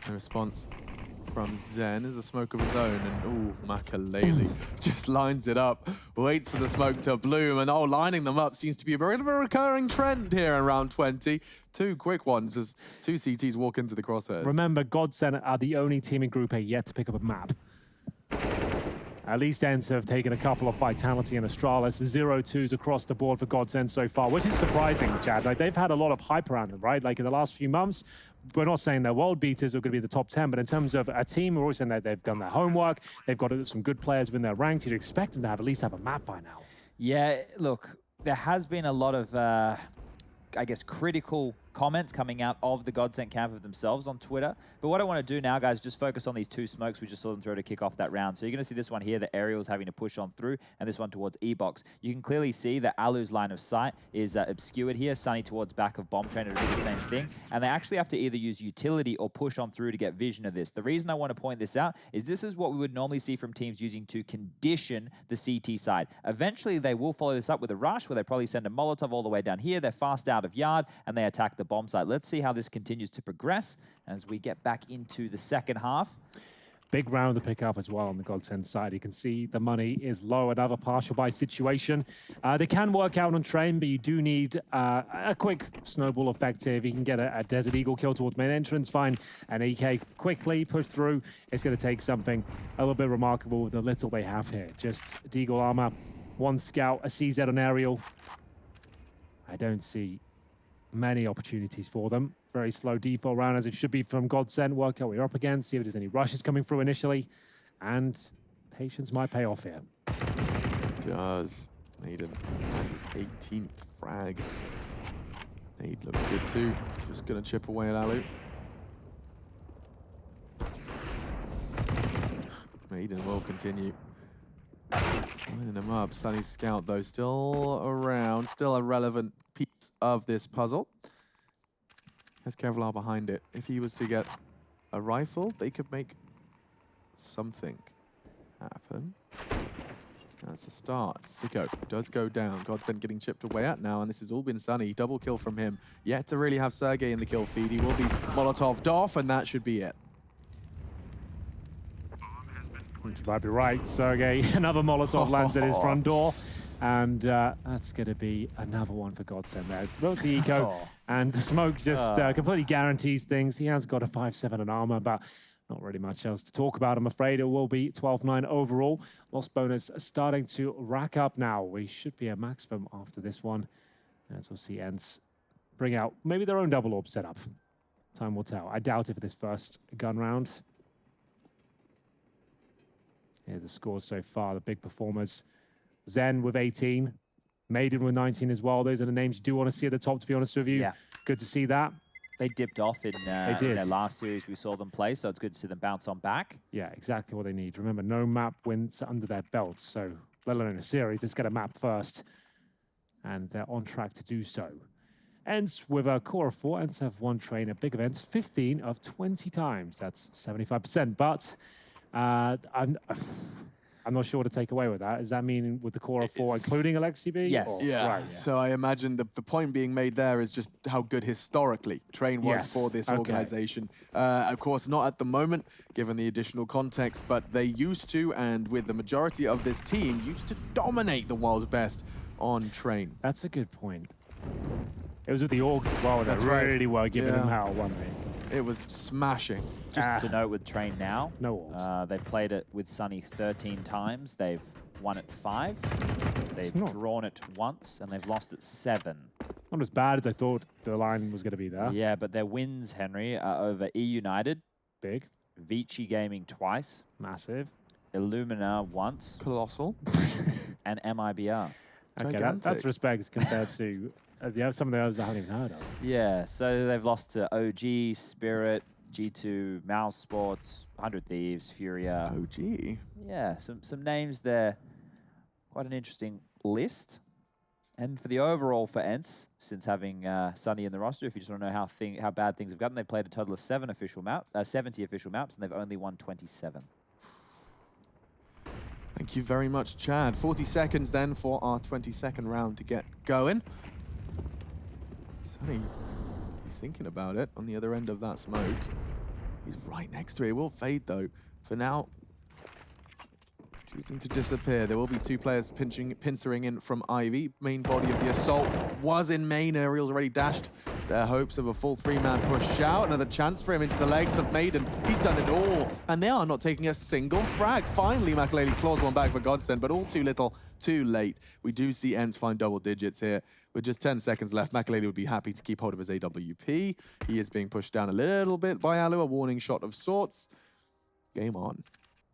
No response from Zen is a smoke of his own, and ooh, Makalele just lines it up, waits for the smoke to bloom, and lining them up seems to be a bit of a recurring trend here in round 20. 2 quick ones as 2 CTs walk into the crosshairs. Remember, GODSENT are the only team in Group A yet to pick up a map. At least ENCE have taken a couple of Vitality and Astralis. 0-2s across the board for GODSENT so far, which is surprising, Chad. Like, they've had a lot of hype around them, right? Like, in the last few months, we're not saying they're world beaters or going to be the top 10, but in terms of a team, we're always saying that they've done their homework. They've got some good players within their ranks. You'd expect them to have at least have a map by now. Yeah, look, there has been a lot of, I guess, critical comments coming out of the GODSENT camp of themselves on Twitter. But what I want to do now, guys, is just focus on these 2 smokes we just saw them throw to kick off that round. So you're going to see this one here, the aerial's having to push on through, and this one towards E-Box. You can clearly see that Alu's line of sight is obscured here. Sunny towards back of Bomb Trainer to do the same thing. And they actually have to either use utility or push on through to get vision of this. The reason I want to point this out is this is what we would normally see from teams using to condition the CT side. Eventually, they will follow this up with a rush where they probably send a Molotov all the way down here. They're fast out of yard, and they attack the bomb site. Let's see how this continues to progress as we get back into the second half. Big round to pick up as well on the GODSENT side. You can see the money is low, another partial buy situation. They can work out on train, but you do need a quick snowball effect here. If you can get a Desert Eagle kill towards main entrance, find an AK quickly, push through. It's going to take something a little bit remarkable with the little they have here. Just Deagle armor, 1 scout, a CZ on aerial. I don't see many opportunities for them. Very slow default round as it should be from GODSENT. Work out what you're up against, see if there's any rushes coming through initially, and patience might pay off here. It does. Maiden has his 18th frag. Nade looks good too. Just going to chip away at Alu. Maiden will continue. Lining him up. Sunny's scout, though, still around. Still a relevant piece of this puzzle. Has Kevlar behind it. If he was to get a rifle, they could make something happen. That's a start. Sicko does go down. GODSENT getting chipped away at now, and this has all been Sunny. Double kill from him. Yet to really have Sergey in the kill feed. He will be Molotov'd off, and that should be it. You might be right, Sergey. Another Molotov lands at his front door. And that's going to be another one for GODSENT there. That was the eco. And the smoke just completely guarantees things. He has got a 5-7 in armor, but not really much else to talk about, I'm afraid. It will be 12-9 overall. Loss bonus starting to rack up now. We should be at maximum after this one. As we'll see ENCE bring out maybe their own double orb setup. Time will tell. I doubt it for this first gun round. Here's the scores so far, the big performers. Zen with 18, Maiden with 19 as well. Those are the names you do want to see at the top, to be honest with you. Yeah. Good to see that. They dipped off in They did. their last series we saw them play, so it's good to see them bounce on back. Yeah, exactly what they need. Remember, no map wins under their belts, so let alone a series, let's get a map first. And they're on track to do so. ENCE with a core of 4. ENCE have won train at big events 15 of 20 times. That's 75%, but I'm not sure what to take away with that. Does that mean with the core of 4, including Alexi B? Yes. Yeah. Right, yeah. So I imagine the point being made there is just how good historically Train was for this organization. Of course, not at the moment, given the additional context, but they used to, and with the majority of this team, used to dominate the world's best on Train. That's a good point. It was with the Orgs as well. That's They right. really were giving Yeah. them hell, weren't they? It was smashing. Just to note with Train now, No Orgs. they've played it with Sunny 13 times. They've won it 5. They've not- drawn it once, and they've lost it 7. Not as bad as I thought the line was going to be there. Yeah, but their wins, Henry, are over E United, Big, Vici Gaming twice, massive. Illumina once, Colossal. and MIBR. Okay, Gigantic. that's respect compared to some of the others I haven't even heard of. Yeah, so they've lost to OG, Spirit, G2, Mouse Sports, 100 Thieves, Furia. OG. Yeah, some names there. Quite an interesting list. And for the overall for ENCE, since having Sunny in the roster, if you just want to know how bad things have gotten, they played a total of 70 official maps, and they've only won 27. Thank you very much, Chad. 40 seconds then for our 22nd round to get going. Sunny, he's thinking about it on the other end of that smoke. He's right next to it. It will fade, though. For now, choosing to disappear. There will be 2 players pincering in from Ivy. Main body of the assault was in main. Aerial's already dashed their hopes of a full 3-man push out. Another chance for him into the legs of Maiden. He's done it all, and they are not taking a single frag. Finally, Makaleli claws one back for GODSENT, but all too little, too late. We do see ENCE find double digits here. With just 10 seconds left, Makaleli would be happy to keep hold of his AWP. He is being pushed down a little bit by Alu, a warning shot of sorts. Game on.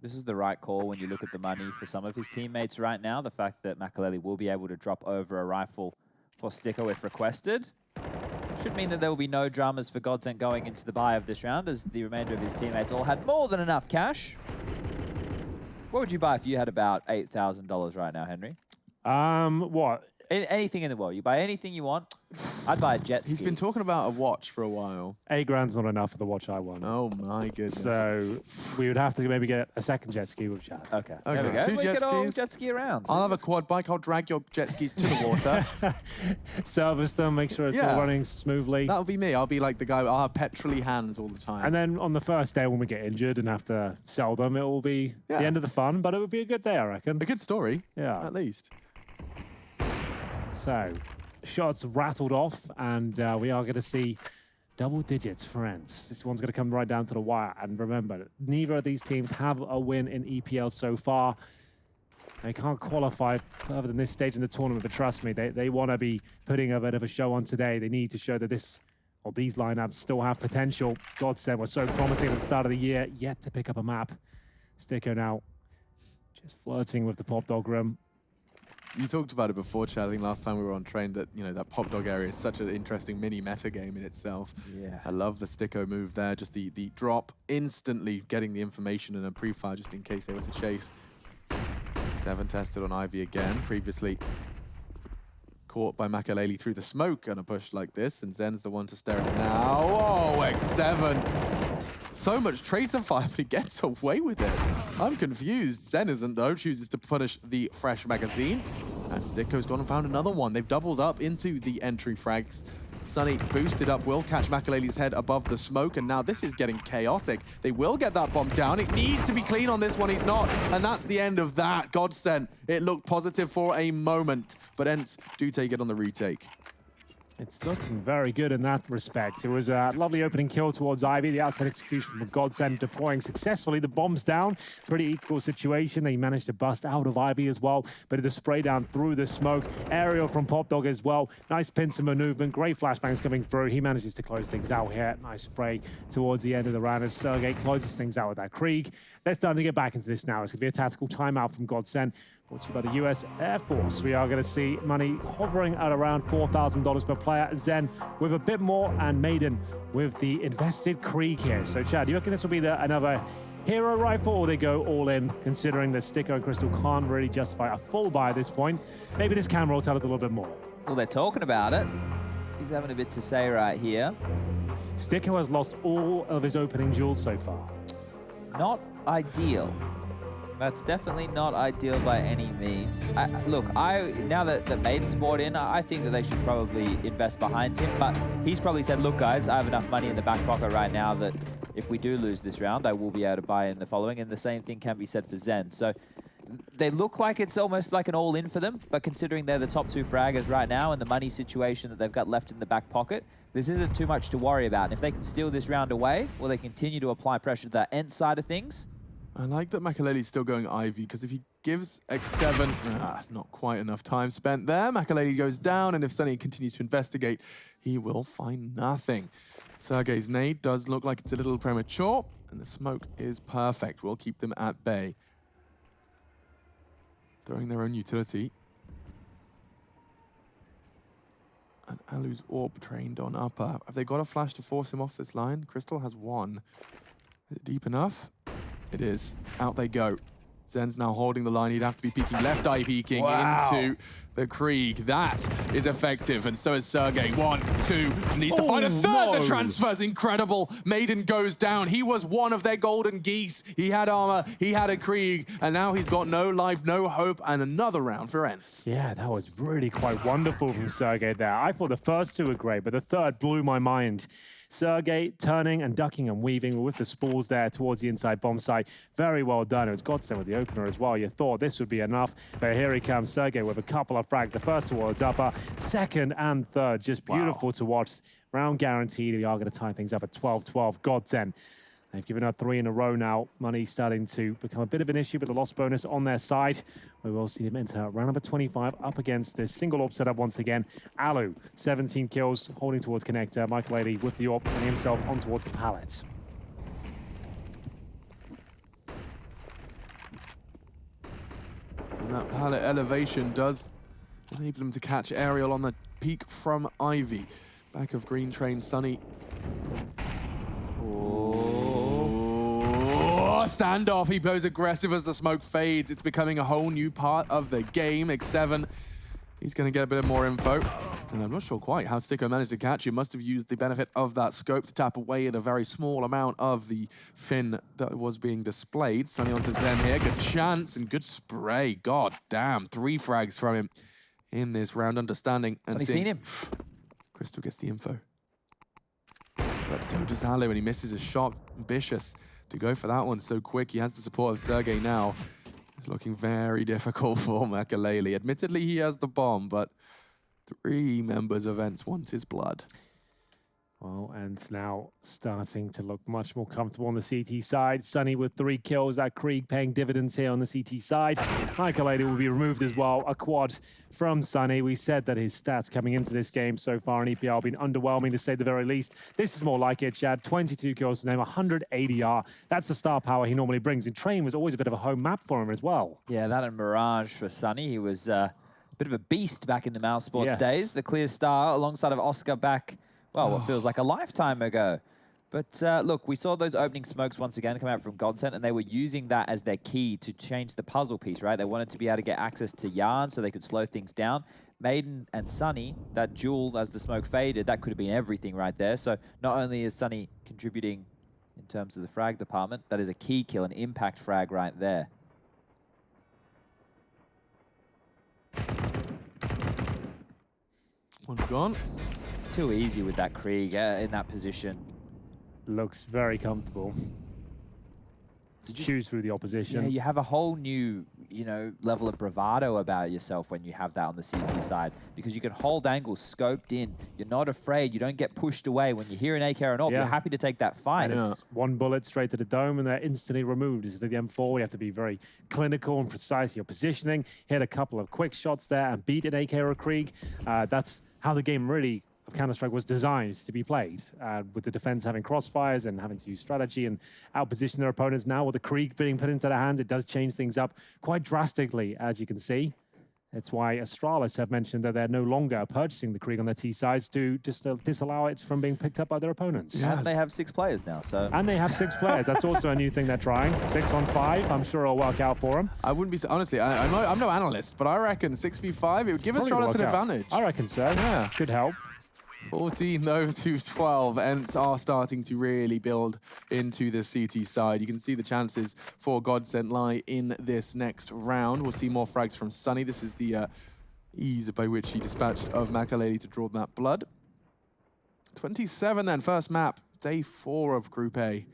This is the right call when you look at the money for some of his teammates right now. The fact that Makaleli will be able to drop over a rifle for Sticker if requested should mean that there will be no dramas for GODSENT going into the buy of this round, as the remainder of his teammates all had more than enough cash. What would you buy if you had about $8,000 right now, Henry? What? Anything in the world. You buy anything you want. I'd buy a jet ski. He's been talking about a watch for a while. $8,000's not enough for the watch I want. Oh my goodness. So we would have to maybe get a second jet ski with Chad. Okay. Okay, There we go. 2 We jet can all skis. jet ski around. I'll have a quad bike. I'll drag your jet skis to the water. Service them, make sure it's Yeah. all running smoothly. That'll be me. I'll be like the guy. I'll have petrol-y hands all the time. And then on the first day when we get injured and have to sell them, it will be Yeah. the end of the fun, but it would be a good day, I reckon. a good story. Yeah. At least. So, shots rattled off, and we are going to see double digits for ENCE. This one's going to come right down to the wire. And remember, neither of these teams have a win in EPL so far. They can't qualify further than this stage in the tournament, but trust me, they want to be putting a bit of a show on today. They need to show that these lineups still have potential. GODSENT was so promising at the start of the year, yet to pick up a map. Sticker now just flirting with the pop dog room. You talked about it before, Chad. I think last time we were on train that, you know, that pop dog area is such an interesting mini meta game in itself. Yeah. I love the Sticko move there. Just the drop, instantly getting the information and a pre-fire just in case there was a chase. 7 tested on Ivy again. Previously caught by Makaleli through the smoke and a push like this, and Zen's the one to stare at now. Oh, X7. So much tracer fire, but he gets away with it. I'm confused. Zen isn't, though. Chooses to punish the fresh magazine. And Sticko's gone and found another one. They've doubled up into the entry frags. Sunny boosted up, will catch Makaleli's head above the smoke, and now this is getting chaotic. They will get that bomb down. It needs to be clean on this one. He's not, and that's the end of that. GODSENT. It looked positive for a moment, but ENCE do take it on the retake. It's looking very good in that respect. It was a lovely opening kill towards Ivy. The outside execution from GODSENT deploying successfully. The bombs down. Pretty equal situation. They managed to bust out of Ivy as well. Bit of the spray down through the smoke. Aerial from Popdog as well. Nice pincer movement. Great flashbangs coming through. He manages to close things out here. Nice spray towards the end of the round as Sergey closes things out with that Krieg. They're starting to get back into this now. It's going to be a tactical timeout from GODSENT. Brought to you by the US Air Force. We are going to see money hovering at around $4,000 per player. Zen with a bit more, and Maiden with the invested Krieg here. So, Chad, do you reckon this will be another hero rifle, or they go all in, considering that Sticko and Crystal can't really justify a full buy at this point? Maybe this camera will tell us a little bit more. Well, they're talking about it. He's having a bit to say right here. Sticko has lost all of his opening jewels so far. Not ideal. That's definitely not ideal by any means. Look, now that Maiden's bought in, I think that they should probably invest behind him. But he's probably said, look, guys, I have enough money in the back pocket right now that if we do lose this round, I will be able to buy in the following. And the same thing can be said for Zen. So they look like it's almost like an all-in for them. But considering they're the top 2 fraggers right now and the money situation that they've got left in the back pocket, this isn't too much to worry about. And if they can steal this round away, or they continue to apply pressure to the ENCE side of things, I like that Makaleli's still going Ivy, because if he gives X7, not quite enough time spent there. Makaleli goes down, and if Sunny continues to investigate, he will find nothing. Sergey's nade does look like it's a little premature, and the smoke is perfect. We'll keep them at bay. Throwing their own utility. And Alu's orb trained on upper. Have they got a flash to force him off this line? Crystal has one. Is it deep enough? It is. Out they go. Zen's now holding the line. He'd have to be peeking left eye peeking into the Krieg. That is effective, and so is Sergey. 1, 2, needs to find a third. The transfer's incredible. Maiden goes down. He was one of their golden geese. He had armor, he had a Krieg, and now he's got no life, no hope, and another round for ENCE. Yeah, that was really quite wonderful from Sergey there. I thought the first 2 were great, but the third blew my mind. Sergey turning and ducking and weaving with the spools there towards the inside bomb site. Very well done. It was GODSENT with the opener as well. You thought this would be enough, but here he comes, Sergey with a couple of frags. The first towards upper, second and third. Just beautiful to watch. Round guaranteed. We are going to tie things up at 12-12. GODSENT. They've given out 3 in a row now. Money starting to become a bit of an issue, but the loss bonus on their side. We will see them enter round number 25 up against this single orb setup once again. Alu, 17 kills, holding towards connector. Makaleli with the orb and himself on towards the pallet. And that pallet elevation does enable him to catch Aerial on the peak from Ivy. Back of green train, Sunny. Oh, standoff. He goes aggressive as the smoke fades. It's becoming a whole new part of the game. X7, he's going to get a bit more info. And I'm not sure quite how Sticko managed to catch him. Must have used the benefit of that scope to tap away at a very small amount of the fin that was being displayed. Sunny onto Zen here. Good chance and good spray. God damn. 3 frags from him in this round. Understanding and seen him. Crystal gets the info. But so does Alu, and he misses a shot. Ambitious to go for that one so quick. He has the support of Sergey now. It's looking very difficult for Makaleli. Admittedly, he has the bomb, but 3 members of ENCE want his blood. Well, and now starting to look much more comfortable on the CT side. Sunny with 3 kills. That Krieg paying dividends here on the CT side. Makaleli will be removed as well. A quad from Sunny. We said that his stats coming into this game so far in EPL have been underwhelming, to say the very least. This is more like it, Chad. 22 kills to name, 100 ADR. That's the star power he normally brings. And Train was always a bit of a home map for him as well. Yeah, that and Mirage for Sunny. He was bit of a beast back in the Mouse Sports Yes. days. The clear star alongside of Oscar back, well, what feels like a lifetime ago. But look, we saw those opening smokes once again come out from GODSENT, and they were using that as their key to change the puzzle piece, right? They wanted to be able to get access to Yarn so they could slow things down. Maiden and Sunny, that duel as the smoke faded, that could have been everything right there. So not only is Sunny contributing in terms of the frag department, that is a key kill, an impact frag right there. One gone. It's too easy with that Krieg in that position. Looks very comfortable. To choose through the opposition. Yeah, you have a whole new, level of bravado about yourself when you have that on the CT side, because you can hold angles scoped in. You're not afraid. You don't get pushed away. When you hear an AK or an AWP, you're happy to take that fight. And it's one bullet straight to the dome, and they're instantly removed. Instead of the M4, you have to be very clinical and precise in your positioning. Hit a couple of quick shots there and beat an AK or a Krieg. That's how the game really of Counter-Strike was designed to be played, with the defense having crossfires and having to use strategy and outposition their opponents. Now with the Krieg being put into their hands, it does change things up quite drastically, as you can see. That's why Astralis have mentioned that they're no longer purchasing the Krieg on their T sides to just disallow it from being picked up by their opponents. Yeah. And they have 6 players now, so... And they have 6 players. That's also a new thing they're trying. 6 on 5. I'm sure it'll work out for them. I wouldn't be... Honestly, I'm no analyst, but I reckon 6v5, it would give Astralis an advantage. I reckon so. Yeah. Could help. 14 though to 12. ENCE are starting to really build into the CT side. You can see the chances for GODSENT lie in this next round. We'll see more frags from Sunny. This is the ease by which he dispatched of Makaleli to draw that blood. 27 then, first map, day 4 of Group A.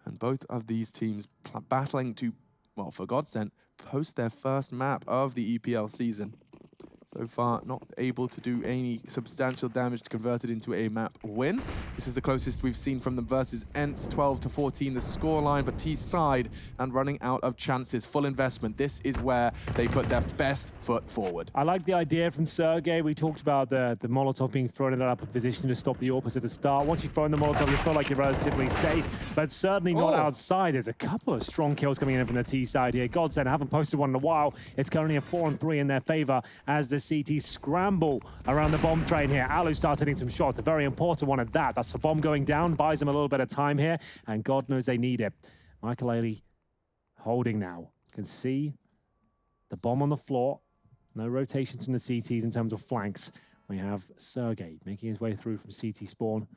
And both of these teams battling to, well, for GODSENT, post their first map of the EPL season. So far, not able to do any substantial damage to convert it into a map win. This is the closest we've seen from them versus ENCE, 12-14, the scoreline, but T-side and running out of chances. Full investment. This is where they put their best foot forward. I like the idea from Sergey. We talked about the Molotov being thrown in that upper position to stop the AWPers at the start. Once you throw in the Molotov, you feel like you're relatively safe, but certainly not outside. There's a couple of strong kills coming in from the T side here. GODSENT haven't posted one in a while. It's currently a 4-on-3 in their favor as the CT scramble around the bomb train here. Alu starts hitting some shots, a very important one at that. That's the bomb going down, buys them a little bit of time here, and God knows they need it. Makaleli holding now. You can see the bomb on the floor. No rotations from the CTs in terms of flanks. We have Sergey making his way through from CT spawn,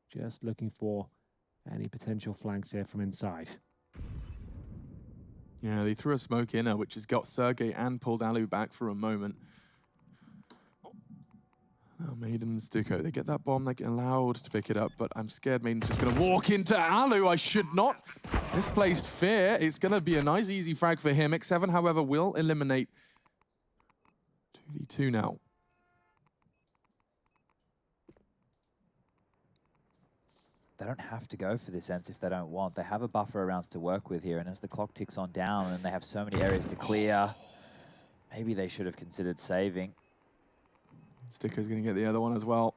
just looking for any potential flanks here from inside. Yeah, they threw a smoke in her, which has got Sergey and pulled Alu back for a moment. Oh, Maiden and Stucco, they get that bomb, they get allowed to pick it up, but I'm scared Maiden's just going to walk into Alu. I should not. Misplaced fear. It's going to be a nice, easy frag for him. X7, however, will eliminate 2v2 now. They don't have to go for this ENCE if they don't want. They have a buffer of rounds to work with here, and as the clock ticks on down and they have so many areas to clear, maybe they should have considered saving. Sticker's going to get the other one as well.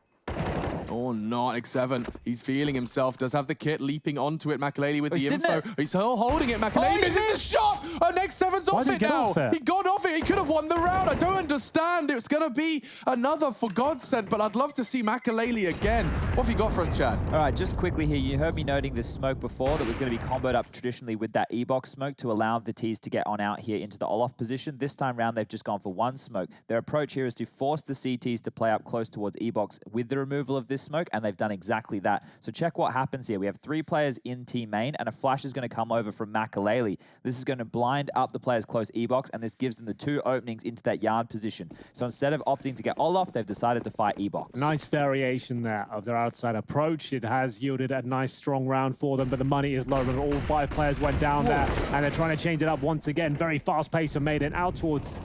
Or not, X7. He's feeling himself, does have the kit, leaping onto it. Makaleli with the info. He's still holding it. Makaleli misses the shot! And X7's off it now! He got off it, he could have won the round. I don't understand. It's going to be another for GODSENT, but I'd love to see Makaleli again. What have you got for us, Chad? All right, just quickly here, you heard me noting this smoke before that was going to be comboed up traditionally with that E-box smoke to allow the Ts to get on out here into the Olaf position. This time round, they've just gone for one smoke. Their approach here is to force the CTs to play up close towards E-box with the removal of this smoke, and they've done exactly that. So check what happens here. We have 3 players in team main, and a flash is going to come over from Makaleli. This is going to blind up the players close E-box, and this gives them the 2 openings into that yard position. So instead of opting to get Olaf, they've decided to fight E-box. Nice variation there of their outside approach. It has yielded a nice strong round for them, but the money is low. All 5 players went down there, and they're trying to change it up once again. Very fast pace and made it out towards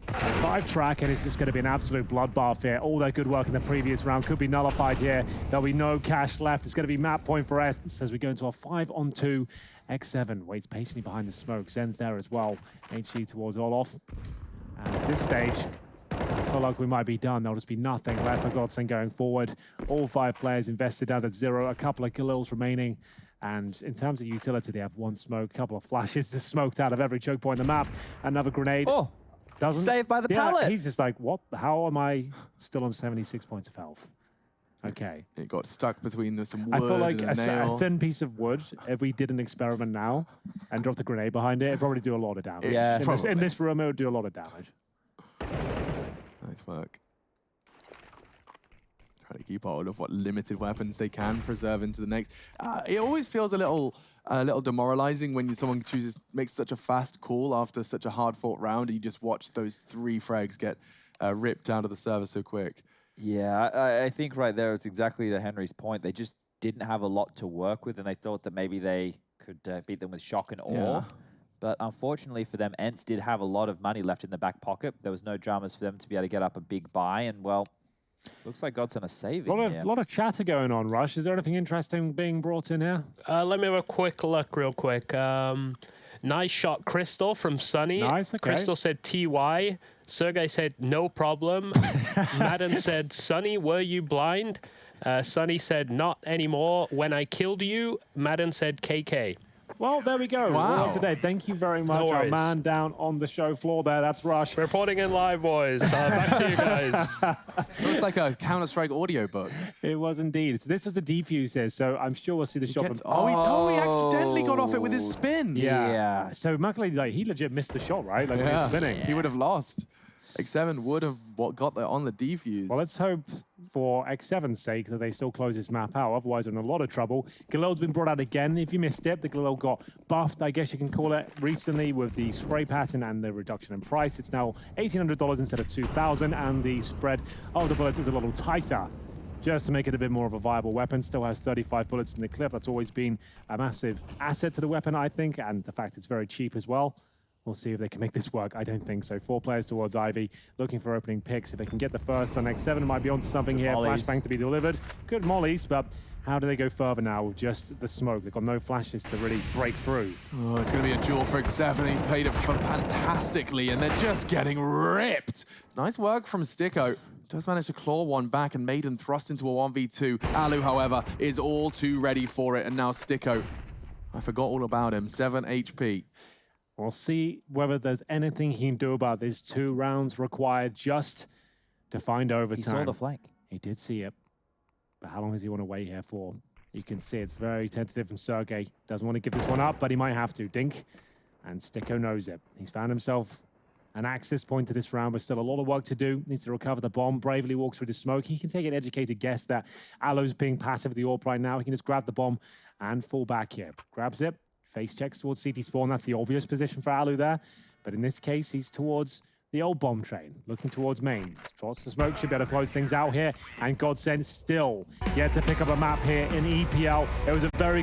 5 track, and it's just going to be an absolute bloodbath here. All their good work in the previous round could be nullified here. There'll be no cash left. It's going to be map point for ENCE as we go into a 5-on-2. X7 waits patiently behind the smoke. Zen's there as well. HG towards Olaf. And at this stage, I feel like we might be done. There'll just be nothing left for GODSENT going forward. All 5 players invested down at 0. A couple of Galils remaining. And in terms of utility, they have 1 smoke, a couple of flashes just smoked out of every choke point on the map. Another grenade. Doesn't Saved by the yeah, pallet. He's just like, what? How am I still on 76 points of health? Okay. It got stuck between some wood I feel like and a a nail. thin piece of wood, if we did an experiment now and dropped a grenade behind it, it'd probably do a lot of damage. Yeah. In this room, it would do a lot of damage. Nice work. Trying to keep hold of what limited weapons they can preserve into the next. It always feels a little demoralizing when someone makes such a fast call after such a hard-fought round, and you just watch those 3 frags get ripped out of the server so quick. Yeah, I think right there it's exactly to Henry's point. They just didn't have a lot to work with, and they thought that maybe they could beat them with shock and awe. Yeah. But unfortunately for them, ENCE did have a lot of money left in the back pocket. There was no dramas for them to be able to get up a big buy, and well, looks like GODSENT are saving. A lot of chatter going on, Rush. Is there anything interesting being brought in here? Let me have a quick look real quick. Nice shot, Crystal from Sunny. Nice, okay. Crystal said TY. Sergey said no problem. Madden said, Sunny, were you blind? Sunny said not anymore. When I killed you, Madden said KK. Well, there we go. Wow. We're up to date. Thank you very much, our worries. man down on the show floor there. That's Rush. Reporting in live, boys. Back to you guys. It was like a Counter-Strike audiobook. It was indeed. So this was a defuse here, so I'm sure we'll see the shot. He accidentally got off it with his spin. Yeah. So Macaulay, like, he legit missed the shot, right? Like, when he was spinning. He would have lost. X7 would have got there on the defuse. Well, let's hope for X7's sake that they still close this map out. Otherwise, they're in a lot of trouble. Galil's been brought out again. If you missed it, the Galil got buffed, I guess you can call it, recently with the spray pattern and the reduction in price. It's now $1,800 instead of $2,000, and the spread of the bullets is a little tighter, just to make it a bit more of a viable weapon. Still has 35 bullets in the clip. That's always been a massive asset to the weapon, I think, and the fact it's very cheap as well. We'll see if they can make this work. I don't think so. 4 players towards Ivy, looking for opening picks. If they can get the first on X7, might be onto something here. Mollies. Flashbang to be delivered. Good mollies, but how do they go further now with just the smoke? They've got no flashes to really break through. Oh, it's going to be a duel for X7. He played it fantastically, and they're just getting ripped. Nice work from Sticko. Does manage to claw one back, and Maiden thrust into a 1v2. Alu, however, is all too ready for it, and now Sticko. I forgot all about him. 7 HP. We'll see whether there's anything he can do about this. 2 rounds required just to find overtime. He saw the flank. He did see it. But how long does he want to wait here for? You can see it's very tentative from Sergey. Doesn't want to give this one up, but he might have to. Dink. And Sticko knows it. He's found himself an access point to this round, but still a lot of work to do. Needs to recover the bomb. Bravely walks through the smoke. He can take an educated guess that Alo's being passive at the AWP right now. He can just grab the bomb and fall back here. Grabs it. Face checks towards CT spawn. That's the obvious position for Alu there. But in this case, he's towards the old bomb train, looking towards main. Trots the smoke, should be able to close things out here. And GODSENT still yet to pick up a map here in EPL. It was a very